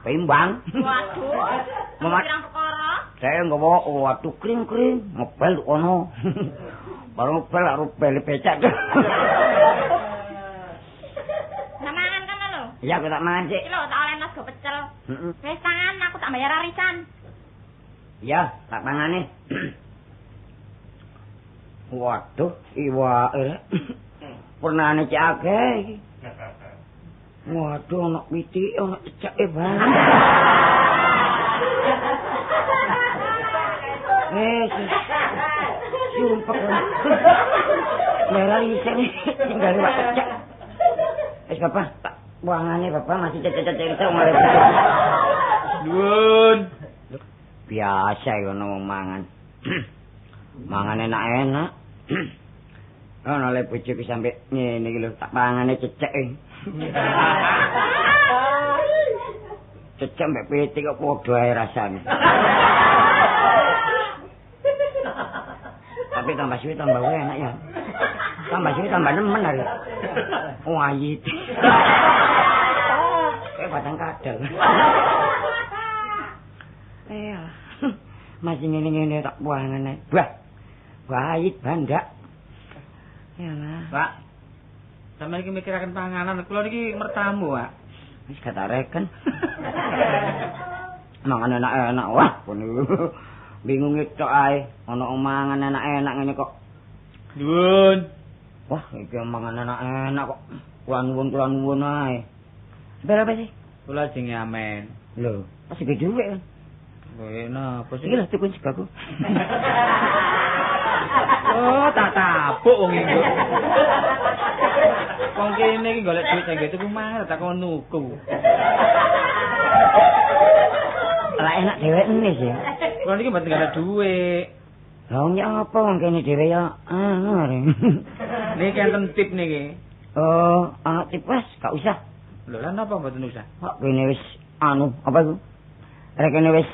[SPEAKER 2] pimbang.
[SPEAKER 4] Waduh. Pirang perkara?
[SPEAKER 2] Saya nggawa waduh kring-kring ngepel kono. Baru ngepel karo bel becak.
[SPEAKER 4] Mangan kan lho.
[SPEAKER 2] Iya aku tak mangan sik.
[SPEAKER 4] Iki lho tak oleh nasi go pecel. Wis tangan aku tak bayar arisan.
[SPEAKER 2] Iya, tak mangane. Waduh, iwake. Pernane cek akeh iki. Waduh, ana pitik, ana cecake banget. Sumpah. Merah isine tinggal wak cecak. Wis Bapak, tak buangane Bapak masih cecek-cecek itu ngare.
[SPEAKER 3] Nuwun.
[SPEAKER 2] Biasa ngono wong mangan. Mangan enak-enak. Ono le bojoku sampe ngene iki lho, tak pangane cecek. Cecek mbek pitik kok padha ae rasane. Tapi tambah suwi tambah enak ya. Tambah suwi tambah nemen hari. Wayit. Kayak batang kadal. Iya. Masih ngene-ngene tak buangane. Bah. Wayit bandak. Yalah.
[SPEAKER 3] Pak. Sampeyan iki mikiraken panganan, kula niki mertamu, Pak.
[SPEAKER 2] Wis katareken. Mangan enak-enak wah kono. Bingung tok ae, ana mangan enak-enak ngene kok.
[SPEAKER 3] Nuwun.
[SPEAKER 2] Wah, iki mangan enak-enak kok. Kula nuwun ae. Berapa sih?
[SPEAKER 3] Kula jenenge Amen.
[SPEAKER 2] Lho, masih gede duit kan?
[SPEAKER 3] Kowe napa sih?
[SPEAKER 2] Iki lho tukun segaku.
[SPEAKER 3] Oh, tak tapuk wong iki. Wong kene iki golek duit sing tuku mangan tak kon nuku.
[SPEAKER 2] Lah enak dhewe enis ya.
[SPEAKER 3] Kula niki mboten ada duit.
[SPEAKER 2] Lah wong apa wong kene dhewe ya ngare.
[SPEAKER 3] Niki enten tip niki.
[SPEAKER 2] Oh, anak tipes gak usah.
[SPEAKER 3] Lho lan napa mboten usah?
[SPEAKER 2] Kok kene wis apa iku? Rekene wis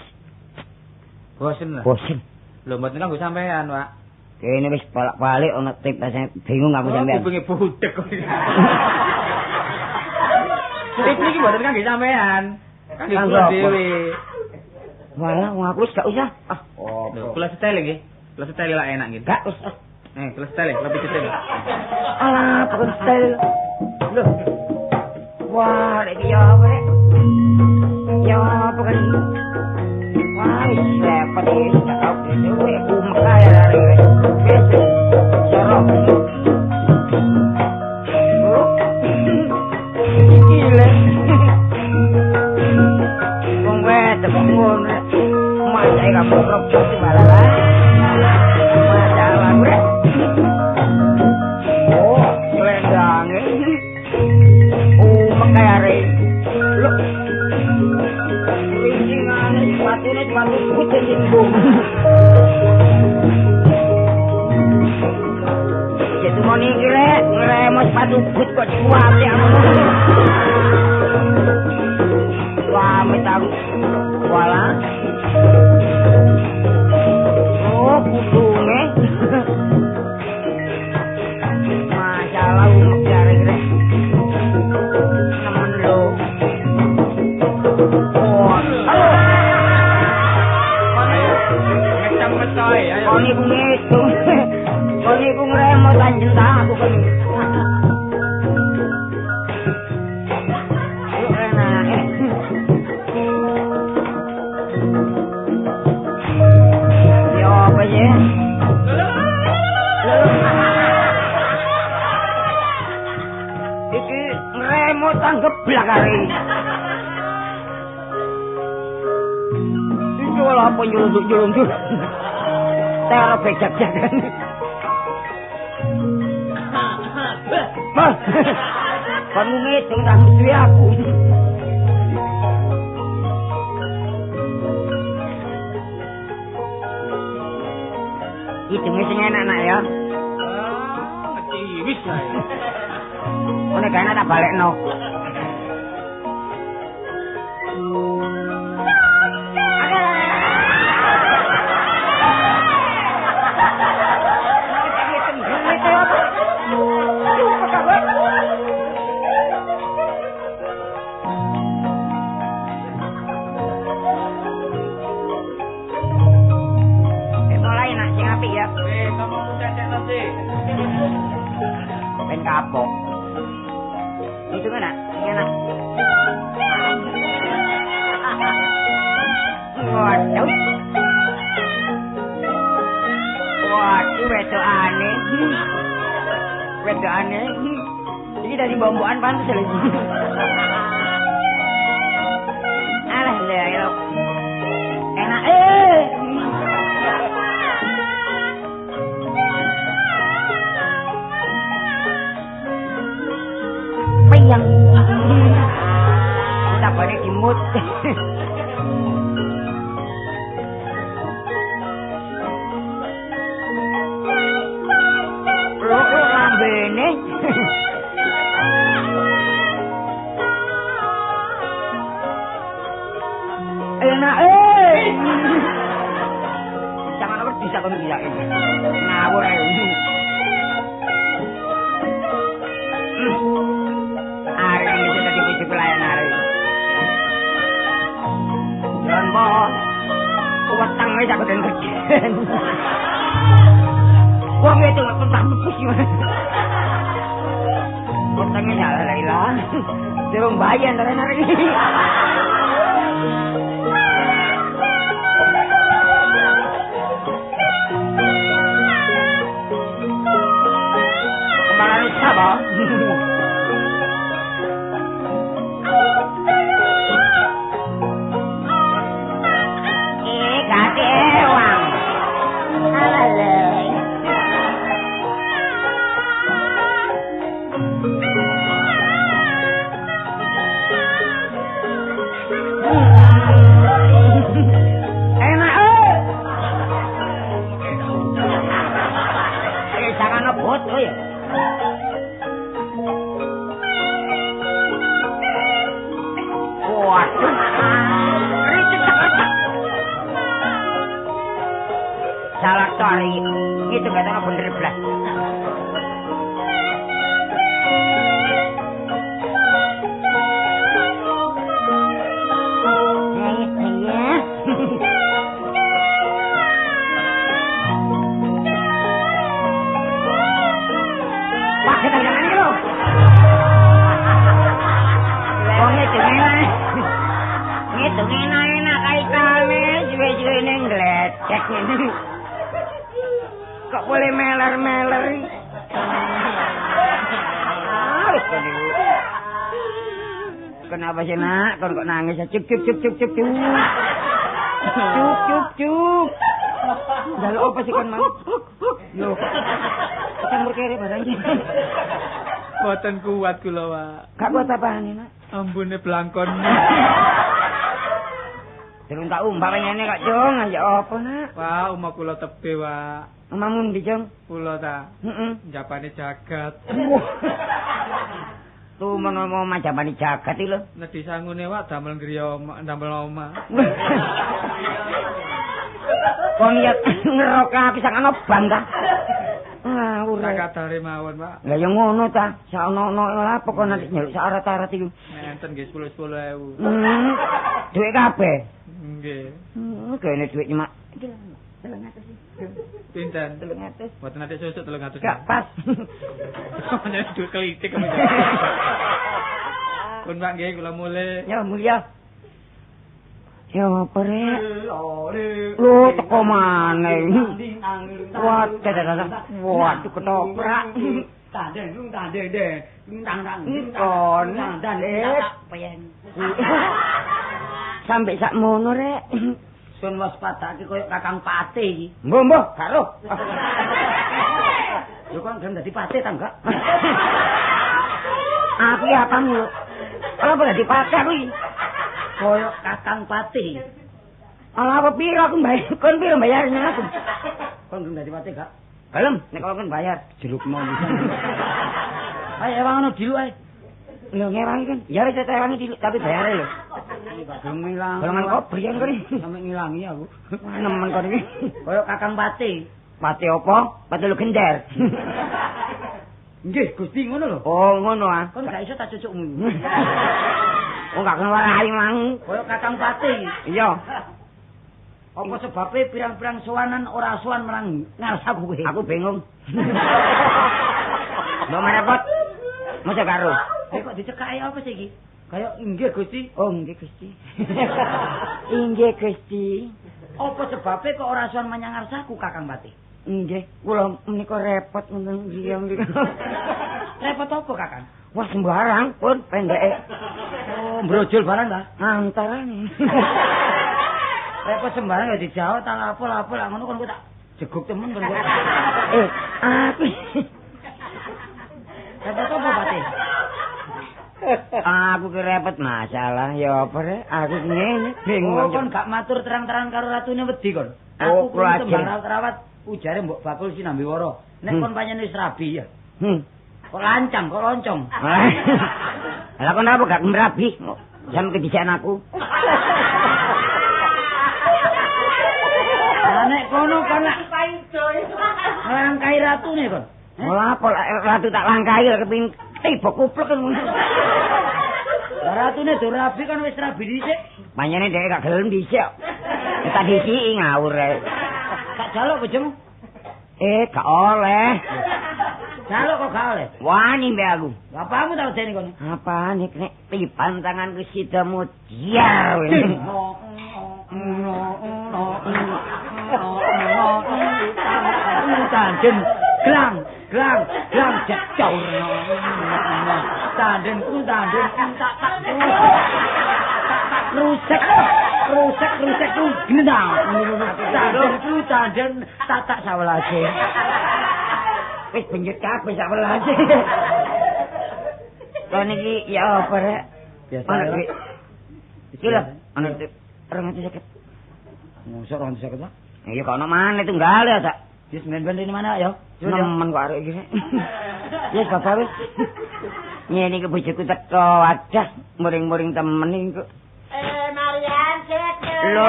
[SPEAKER 3] Bosen lah.
[SPEAKER 2] bosen.
[SPEAKER 3] Lho mboten kanggo sampean, Pak.
[SPEAKER 2] Kene wis balak-balik ana tip bingung aku sampean.
[SPEAKER 3] Kupinge budek kok. TV iki mboten kangge sampean. Kangge kula dhewe.
[SPEAKER 1] Walah, aku wis gak usah.
[SPEAKER 3] Oh, kula setel nggih. Kula setel lah enak nggih.
[SPEAKER 1] Gak usah.
[SPEAKER 3] Kula setel lebih setel.
[SPEAKER 1] Alah, bukan setel. Loh. Wah, iki ya apa rek? Ya apa kan? Wah, repot iki gak tau dhewe umka ya rek. Wis. Jorok. Gile. Wong wedok ngono. Majae kamu rok pasti malah. Majalah gue. Oh, selendang. Mengkayare. Loh. Rincingan sepatune sepatu putih nyinggung. Jadi mau nih kira ngeremos sepatu putih kok kuat ya. Pamit aku. Walah. Oh, kutunge. Masalah umek jare-jare. Nemen lho. Oh, halo.
[SPEAKER 3] Ngecam metoy ayo.
[SPEAKER 1] Kon iku ngitung. Kon iku ngremo tanjen aku kon. Iki ngremo tanggeblak kare. Iki ora apa nyulunduk-nyulunduk. Tero bejak-jakan. Mas. Kon ngitung tak mesti aku. Hitungnya sing enak ya.
[SPEAKER 3] Ngerti wis ae.
[SPEAKER 1] Nek gak enak tak balekno. Kapok. Itu kan enak. Waduh. Waduh, wedokane. Wedokane. Iki dari bombokan pantes lho. Alah lho. Enak yang kita balik imut. Lho lambene. Enak jangan apa bisa kon biyakin. Ngawur ae. Pelayan hari. Jangan bohong. Wetang aja aku dan kerjaan. Wong itu nggak pernah tepus gimana. Wetangnya nyala Laila. Durung bayi antara hari ini. Kemarin siapa? Salah hari itu katanya bener belas.
[SPEAKER 2] Kok boleh meler-meler? Kenapa sih nak? Kok nangis? Cuk. Cuk. Lalu apa sih kan mau? Loh. Campur kere barangnya.
[SPEAKER 3] Boten kuat kula, Pak.
[SPEAKER 2] Gak kuat apaan nak?
[SPEAKER 3] Ambune blangkon.
[SPEAKER 2] Durung tak umbak ngene kok, Jong. Ya apa nak?
[SPEAKER 3] Wah, omah kula tebe, Pak.
[SPEAKER 2] Omahmu ndi, Jong?
[SPEAKER 3] Kula ta.
[SPEAKER 2] Heeh.
[SPEAKER 3] Njapane jagat.
[SPEAKER 2] Tuh mau majapane jagat iki lho.
[SPEAKER 3] Nedhi sangune Pak damel griya damel omah.
[SPEAKER 2] Kok niat ngerokake sangono bangga. Ah, ora
[SPEAKER 3] kadare mawon, Pak.
[SPEAKER 2] Lah ya ngono ta. Saono-ono apa kok nanti nyeluk sarat-arat iku.
[SPEAKER 3] Enten nggih 10.000.
[SPEAKER 2] Duit kabeh.
[SPEAKER 3] Nggih.
[SPEAKER 2] Kene duit cuma
[SPEAKER 3] 300. Pinten?
[SPEAKER 2] 300.
[SPEAKER 3] Mboten ate susuk 300.
[SPEAKER 2] Gak pas.
[SPEAKER 3] Menyang duit kelitik kok. Pun Pak nggih kula mulih.
[SPEAKER 2] Ya mulia. Ya apa rek? Lu teko maneh. Waduh ketoprak.
[SPEAKER 1] Tandeng deh.
[SPEAKER 2] Kon sampai sak mono rek.
[SPEAKER 1] Sun waspadake koyo Kakang Pate iki.
[SPEAKER 2] Mbah, karo.
[SPEAKER 1] Yo kon gelem dadi pate ta enggak?
[SPEAKER 2] Aku ya apamu? Apa dadi pate aku iki?
[SPEAKER 1] Koyo Kakang Pate.
[SPEAKER 2] Ala apa piro aku bayar? Kon piro bayarnya aku?
[SPEAKER 1] Kon gelem dadi pate gak?
[SPEAKER 2] Gelem, nek kon bayar jerukmu bisa.
[SPEAKER 1] Ayo ewangono dilu ae.
[SPEAKER 2] Lho ngewangi kan. Ya wis tewangi diluk tapi bayare lho.
[SPEAKER 1] Gelem ngilang.
[SPEAKER 2] Golongan kopi kan kene.
[SPEAKER 1] Sampe ngilangi aku.
[SPEAKER 2] Nemen kon iki.
[SPEAKER 1] Koyo Kakang Pate.
[SPEAKER 2] Pate apa? Pate lu gender.
[SPEAKER 1] Nggih, Gusti ngono lho.
[SPEAKER 2] Oh, ngono ah.
[SPEAKER 1] Kon gak iso tak cucukmu.
[SPEAKER 2] Oh, gak kenal warai mang.
[SPEAKER 1] Koyo Kakang Pate.
[SPEAKER 2] Iya.
[SPEAKER 1] Apa sebabnya pirang-pirang sowanan ora sowan marang ngarsaku kowe?
[SPEAKER 2] Aku bingung. Mbok merepot. Masa karo.
[SPEAKER 1] Kok dicekake apa sih iki? Kayak inggih Gusti.
[SPEAKER 2] Oh, nggih Gusti. Inggih Gusti.
[SPEAKER 1] Apa sebabnya kok ora sowan menyang ngarsaku Kakang Pati?
[SPEAKER 2] Nggih, kula menika repot ngoten riyang.
[SPEAKER 1] Repot apa Kakang?
[SPEAKER 2] Wah sembarang pun pendeke.
[SPEAKER 1] Oh, brojol barang ta?
[SPEAKER 2] Antarane.
[SPEAKER 1] Repot sembarang ya dijawab tak lapor-lapor ngono kon tak jeguk temen kon.
[SPEAKER 2] Aku.
[SPEAKER 1] Repot apa Pati?
[SPEAKER 2] Aku ki repot masalah ya apa rek? Aku ngene bingung.
[SPEAKER 1] Kon gak matur terang-terangan karo ratune wedi kon.
[SPEAKER 2] Oh,
[SPEAKER 1] Aku kudu rawat ujare Mbok Bakul sinambi woro. Nek kon pancen wis rabi ya. Kok lancang, kok loncong.
[SPEAKER 2] Lah kon apa gak merabi? Sampe kedisian aku.
[SPEAKER 1] Nek kono kon lak langkai ratune kon.
[SPEAKER 2] Ora apa ratu tak langkai kepengin tiba kuplek kan ngono.
[SPEAKER 1] Ratune do rabi kan wis rabi dhisik.
[SPEAKER 2] Manyane dhek gak gelem dhisik. Tak disiki ngawur rek.
[SPEAKER 1] Tak jaluk bojomu.
[SPEAKER 2] Gak oleh.
[SPEAKER 1] Jaluk kok gak oleh.
[SPEAKER 2] Wani mbek aku.
[SPEAKER 1] Bapamu tau dene kono.
[SPEAKER 2] Apaan nek tipan tanganku sida mutiar.
[SPEAKER 1] Tandem glang jajau. Tandem tak rusak ku gendang. Tandem tak sawelase.
[SPEAKER 2] Wis benjut kabeh sawelase. Kon iki ya apa rek?
[SPEAKER 1] Biasa.
[SPEAKER 2] Iki lho, ana 250.
[SPEAKER 1] Mosok 250 ta?
[SPEAKER 2] Ya kok ana maneh tunggal ya, Sak.
[SPEAKER 1] Wis men-men ini mana ya?
[SPEAKER 2] Nemen kok arek iki. Wis bapak wis. Ngene iki bojoku teko adah muring-muring temen iki kok.
[SPEAKER 4] Marian cucu.
[SPEAKER 2] Lo.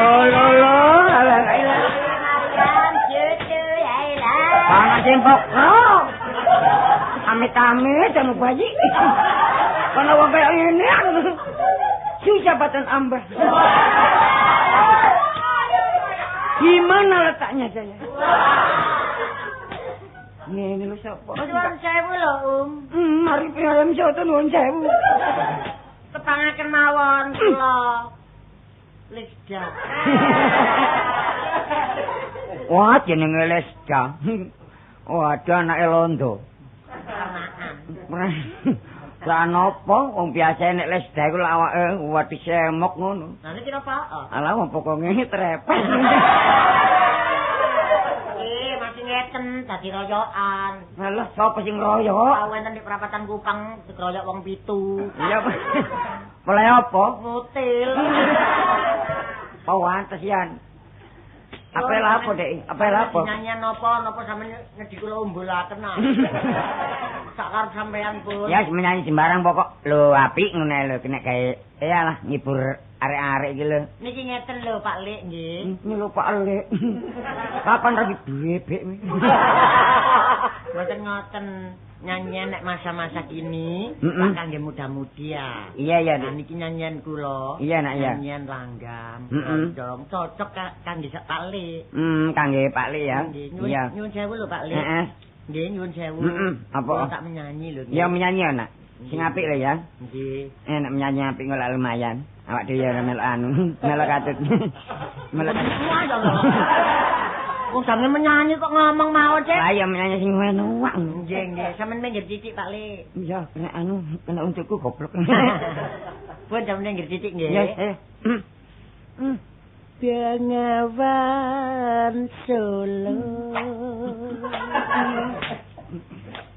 [SPEAKER 2] Alah.
[SPEAKER 4] Marian cucu ya ilah.
[SPEAKER 2] Pangan sempok. Amit-amit sama bayi. Karena wong kaya ngene. Susah batan ambah. Gimana letaknya saya? Ini lu siapa?
[SPEAKER 4] Nuwun sewu lho,
[SPEAKER 2] Mari pialam soto nuwun sewu.
[SPEAKER 4] Kepangaken mawon kula. Lisda.
[SPEAKER 2] Wah, jenenge Lesda. Waduh anake londo. Lah napa wong biasa nek Lesda iku awake waduh semok ngono.
[SPEAKER 1] Lah niki napa?
[SPEAKER 2] Alah wong pokoke trepes.
[SPEAKER 1] Masih ngeten dadi royokan.
[SPEAKER 2] Alah sapa sing royok?
[SPEAKER 1] Wonten di perapatan Kupang dikeroyok wong 7.
[SPEAKER 2] Iya. Mulai apa?
[SPEAKER 1] Ngutil.
[SPEAKER 2] Pantes yan. Apa lapo, Dek? Apa lapo?
[SPEAKER 1] Nyanyian napa sampeyan ngedi kula umbulaken ah. Sak karep sampeyan pun.
[SPEAKER 2] Ya menyanyi sembarang pokok. Lho apik ngene lho kena gawe iyalah ngibur arek-arek iki lho.
[SPEAKER 1] Niki ngeten lho Pak Lik nggih.
[SPEAKER 2] Ini lho Pak Lik. Kapan lagi bebek?
[SPEAKER 1] Mboten ngoten. Nyanyian nek masa-masa kini bakal nggih muda-mudi ya.
[SPEAKER 2] Iya.
[SPEAKER 1] Nah niki nyanyian kula.
[SPEAKER 2] Iya nak ya.
[SPEAKER 1] Nyanyian langgam. Dong cocok kangge Pak Lik.
[SPEAKER 2] Kangge Pak Lik ya.
[SPEAKER 1] Iya. Nyuwun sewu lho Pak Lik.
[SPEAKER 2] Heeh.
[SPEAKER 1] Nggih nyuwun sewu.
[SPEAKER 2] Apa?
[SPEAKER 1] Tak menyanyi lho.
[SPEAKER 2] Ya menyanyi nak. Sing apik lho ya.
[SPEAKER 1] Nggih.
[SPEAKER 2] Nek menyanyi apik ngono lumayan. Awak dhewe ya melok anu, melok katut. Melok.
[SPEAKER 1] Wong sampeyan menyanyi kok ngomong mawon, Cek.
[SPEAKER 2] Lah ya menyanyi sing enak.
[SPEAKER 1] Nggih. Sampeyan minggir titik, Pak Lik.
[SPEAKER 2] Iya, kena anu, kena untukku goblok.
[SPEAKER 1] Pun sampeyan minggir titik nggih.
[SPEAKER 2] Ya,
[SPEAKER 1] Bengawan Solo.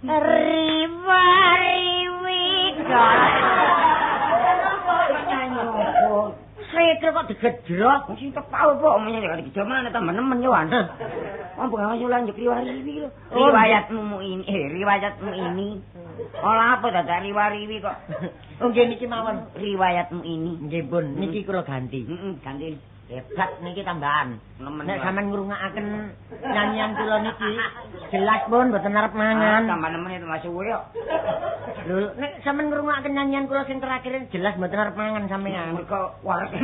[SPEAKER 1] Riwa-riwi Sekre kok digedrok,
[SPEAKER 2] sing tepau kok menyanyi kok digedrok mana tambah nemen yo an. Wong pengawas lanjut riwa-riwi lho. Riwayatmu ini. Ola apa dadak riwa-riwi kok.
[SPEAKER 1] Oh nggih niki mawon
[SPEAKER 2] Riwayatmu ini.
[SPEAKER 1] nggih pun niki kula ganti.
[SPEAKER 2] Ganti.
[SPEAKER 1] Hebat niki tambahan.
[SPEAKER 2] Nemen.
[SPEAKER 1] Nek sampean ngrungokake nyanyian kula niki jelas pun mboten arep mangan.
[SPEAKER 2] Tambah nemen itu masuk suwe kok.
[SPEAKER 1] Lho, nek sampean ngrungokake nyanyian kula sing terakhir jelas mboten arep mangan sampean.
[SPEAKER 2] Kok warak.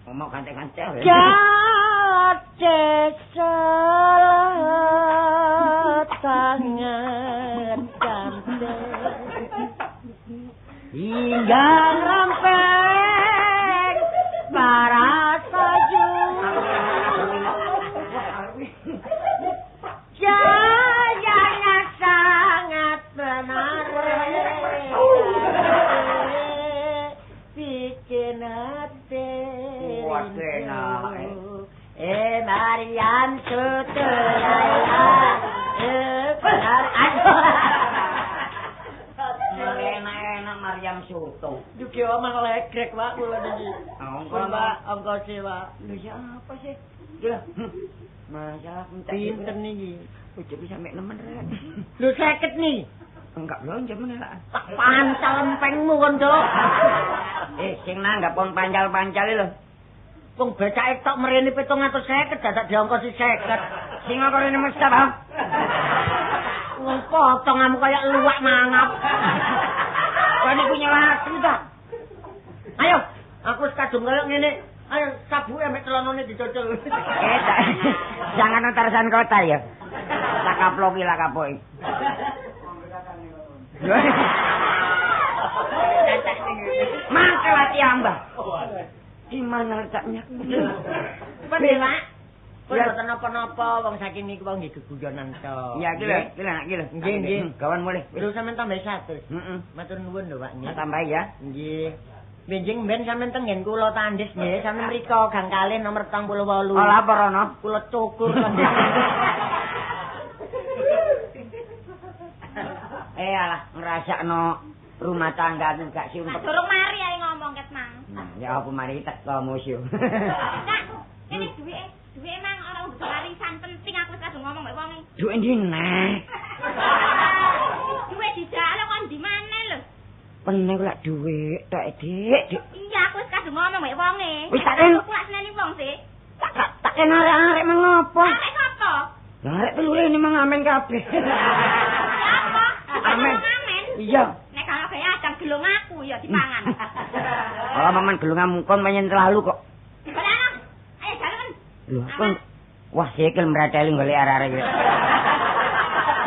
[SPEAKER 2] Ngomong kante-kante.
[SPEAKER 1] Tangan kante hingga rampeng para saju jayanya sangat benar bikin hati Marian Sutelaya benar
[SPEAKER 2] enak Maryam Soto.
[SPEAKER 1] Juga omong legrek Pak kula niki. Ongko sewa.
[SPEAKER 2] Lho siapa sih? Gila. Masalah
[SPEAKER 1] Pinten niki.
[SPEAKER 2] Udah bisa sampe nemen rek.
[SPEAKER 1] Lho 50 nih.
[SPEAKER 2] Enggak belanja meneh.
[SPEAKER 1] Tak pancal empengmu kon, Dok.
[SPEAKER 2] Sing nanggap pon pancal-pancal lho.
[SPEAKER 1] Wong becake tok merene 750 dadak diongkosi 50.
[SPEAKER 2] Sing kok rene mesti ta?
[SPEAKER 1] Wong potonganmu kaya luwak mangap.
[SPEAKER 2] Kok niku nyelaki ta?
[SPEAKER 1] Ayo, aku wis kadung kaya ngene. Ayo sabuke mek celonone dicocol.
[SPEAKER 2] Jangan antarasan kota ya. Lakaploki lakapoki. Mangke lati ambah. Gimana letaknya?
[SPEAKER 1] Bela. Kok mboten napa-napa wong saking niku wong nggih geguyonan to.
[SPEAKER 2] Iya, iki lho.
[SPEAKER 1] Nggih.
[SPEAKER 2] Kawan mulih.
[SPEAKER 1] Lho sampean tambah 100. Matur nuwun lho, Pak.
[SPEAKER 2] Tambah ya.
[SPEAKER 1] Nggih. Benjing ben sampean tengen kula tandis nggih, sampean mriko gang kalih nomor 78.
[SPEAKER 2] Ora apa rono,
[SPEAKER 1] kula cukur kan.
[SPEAKER 2] Alah, ngrasakno rumah tangga gak sumpet.
[SPEAKER 4] Durung mari ae ngomong ket mang.
[SPEAKER 2] Ya apa mari teko musuh.
[SPEAKER 4] Kak, kene duwike mang ora untuk warisan penting aku wis kadung ngomong mek wong iki.
[SPEAKER 2] Duwe ndi neh?
[SPEAKER 4] Duwe dijalo kon di mana lho?
[SPEAKER 2] Peneh kok lak dhuwit tok, Dik.
[SPEAKER 4] Iya, aku wis kadung ngomong mek wonge.
[SPEAKER 2] Wis tak ten.
[SPEAKER 4] Aku lak seneni wong sih.
[SPEAKER 2] Tak ten arek-arek mengopo?
[SPEAKER 4] Arek sapa?
[SPEAKER 2] Lah arek telure ini mengamen kabeh.
[SPEAKER 4] Apa?
[SPEAKER 2] Amen.
[SPEAKER 4] Amen.
[SPEAKER 2] Iya.
[SPEAKER 4] Nek kalau kaya adang gelung aku ya dipangan.
[SPEAKER 2] Oh, maman gelungamu kon menyen terlalu kok.
[SPEAKER 4] Barang. Ayo jalan.
[SPEAKER 2] Lho, kon wah sikil mrateli golek arek-arek iki.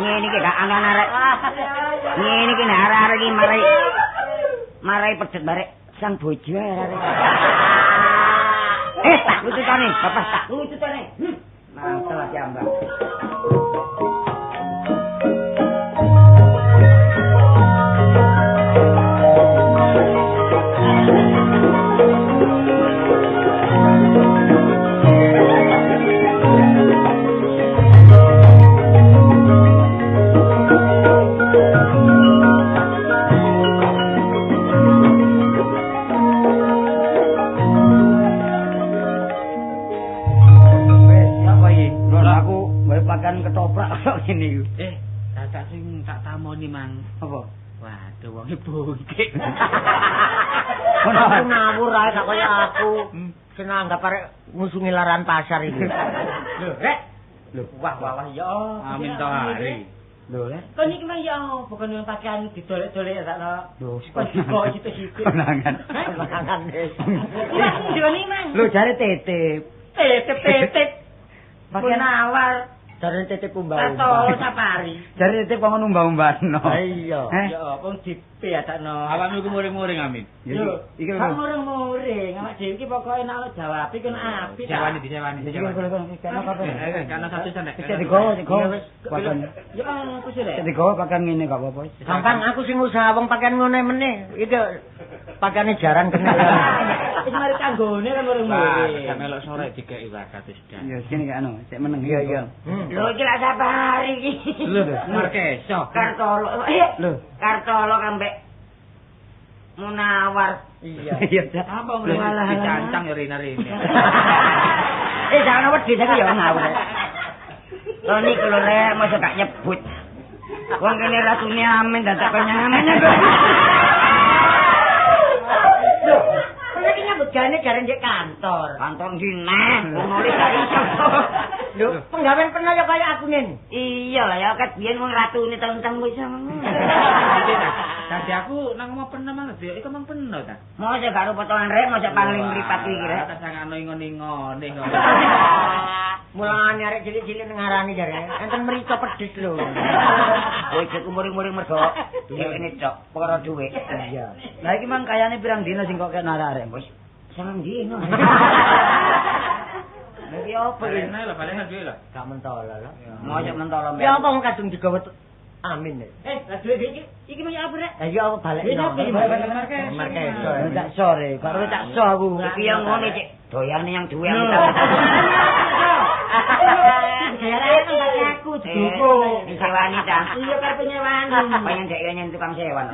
[SPEAKER 2] Ngene iki gak ana arek. Ngene iki arek-arek iki marai pedet barek sang bojo arek-arek. Tak lucutane, bapak tak lucutane. Mantel aja Mbak.
[SPEAKER 3] Dadak sing tak tamoni mang. Apa? Waduh wonge bungkik.
[SPEAKER 2] Aku ngawur ae gak kaya aku. Senang anggap arek ngusungi laran pasar iki. Lho, Rek. Lho, wah ya.
[SPEAKER 3] Amin to hari.
[SPEAKER 2] Lho, Rek.
[SPEAKER 1] Kon iki mang ya bukan yang pakaian didolek-dolek ya sakno.
[SPEAKER 2] Lho,
[SPEAKER 1] kok situ-situ.
[SPEAKER 3] Konangan.
[SPEAKER 2] Konangan wis.
[SPEAKER 1] Mang ndone mang.
[SPEAKER 2] Lho, jare titip.
[SPEAKER 1] Titip. Pakaian awal.
[SPEAKER 2] Jare titip umbah.
[SPEAKER 1] Tato safari.
[SPEAKER 3] Jare titip kok numbang-umbano.
[SPEAKER 2] Iya.
[SPEAKER 1] Ya, wong dipe ya sakno.
[SPEAKER 3] Awakmu iku muring-muring Amin.
[SPEAKER 1] Yo, iki muring-muring. Awak dhewe iki pokoke nek jawab iki kan apik.
[SPEAKER 3] Disewani. Karena satu sana.
[SPEAKER 2] Cek digowo.
[SPEAKER 1] Ya, aku sih rek.
[SPEAKER 2] Cek digowo pakaian ngene gak apa-apa. Gampang aku sing usaha wong pakaian ngene meneh. Iki pakaiane jarang kenal.
[SPEAKER 1] Wis mari kanggone kan muring-muring.
[SPEAKER 3] Sak melok sore dikeki bakat wis dah.
[SPEAKER 2] Ya sini gak anu, cek meneng. Iya.
[SPEAKER 1] Lho iki lak safari iki.
[SPEAKER 3] Lho, Markeso.
[SPEAKER 1] Kartolo.
[SPEAKER 2] Lho,
[SPEAKER 1] Kartolo kambek Munawar.
[SPEAKER 2] Iya.
[SPEAKER 3] Apa mulai dicancang ya rene-rene.
[SPEAKER 2] Jangan wedi iki ya ngawur. Lho niku lho Rek, mosok gak nyebut. Wong kene ratune Amin dadak kenyangan kok. Lho, kok iki nyambut jane jare njek kantor. Kantor ndi neh, wong nulis gak iso. Lho, penggawean pernah ya kaya aku nen. Iya lah ya ket biyen wong ratune teng-teng wis ngono.
[SPEAKER 3] Dadi aku nang mau pernah mang dia iku mang pernah ta.
[SPEAKER 2] Mosok gak potongan Rek, mosok pangling mripat iki Rek.
[SPEAKER 3] Tak sangano ingone kok.
[SPEAKER 2] Mulane arek cilik-cilik ngarani jare. Enten mrica pedhis lho. Kowe cek umuring-umuring mergo dheweke cok, perkara dhuwit. Iya. Lah iki mang kayane pirang dina sing kok kena arek, Bos? Sangang dina. Iki opo iki?
[SPEAKER 3] Nah, lah balen duwe lho.
[SPEAKER 2] Gak mentolo lho. Mosok mentolo. Ya apa wong kadung digawe Amin.
[SPEAKER 1] Lah duwe iki mau apa rek?
[SPEAKER 2] Lah ya apa balik.
[SPEAKER 1] Markeso.
[SPEAKER 2] Tak sore, karo tak so aku. Iki yang ngene cek doyane yang duwe aku. Aku duku disewani ta. Iya karo penyewani. Pengen dek nyen tukang sewan.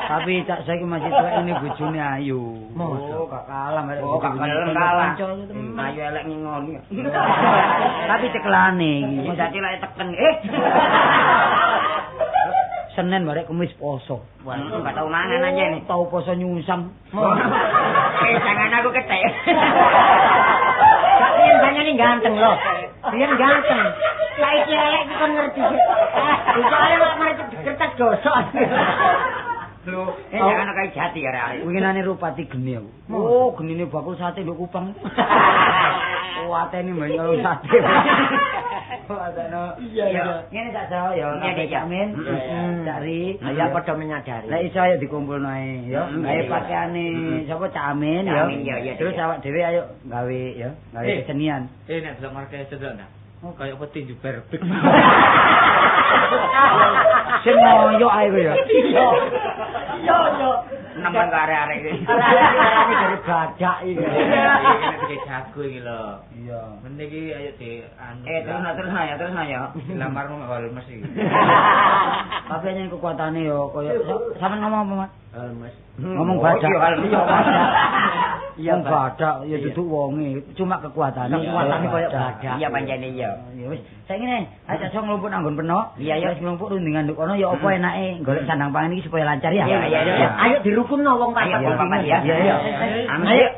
[SPEAKER 2] Tapi tak saiki masih tuwek ini bojone ayu. Oh, gak kalah merek. Oh, gak kalah. Ayu elek ngingoni. Tapi ceklane iki. Wis dadi lek teken. Senin barek Kamis poso. Wah, gak tau mangan aja nih. Tau poso nyusam. Jangan aku ketek. Biyen banyane ganteng loh. Biyen ganteng. Saiki elek iki kon ngerti. Iku ale mak mari kertas gosok. Lho, jangan kaya jati ya arek. Winginane Rupati geni aku. Oh, genine bakul sate mbok kupang. Kuatene mbok sate. Iya. Ngene tak jauh ya, ngene Amin. Cari, ya padha menyadari. Lah iso ayo dikumpulno ae ya. Ayo pakaiane sapa Cak Amin ya. Terus awak dhewe ayo gawe ya, gawe kesenian.
[SPEAKER 3] Nek delok Markeso delok ndak? Oh, kaya peti juber big.
[SPEAKER 2] Sing moyo ae kowe ya. Yo.
[SPEAKER 3] Nambah arek-arek iki.
[SPEAKER 2] Arek-arek dari badak iki.
[SPEAKER 3] Nek iki jago iki lho.
[SPEAKER 2] Iya.
[SPEAKER 3] Mending iki ayo di anu.
[SPEAKER 2] Terus ya.
[SPEAKER 3] Lamarmu gak oleh mesti.
[SPEAKER 2] Tapi hanya kekuatannya yo koyo sampean ngomong apa, Mas?
[SPEAKER 3] Mas.
[SPEAKER 2] Ngomong badak. Iya, badak ya duduk wonge, cuma kekuatannya. Kekuatannya koyo badak. Iya pancene iya. Ya wis, saiki nih, aja sok nglumpuk nang nggon peno. Iya ya, nglumpuk rundingan nduk kono ya apa enake golek sandang pangan iki supaya lancar ya. Iya. Ayo dirukunno wong papat ya. Iya. Ayo.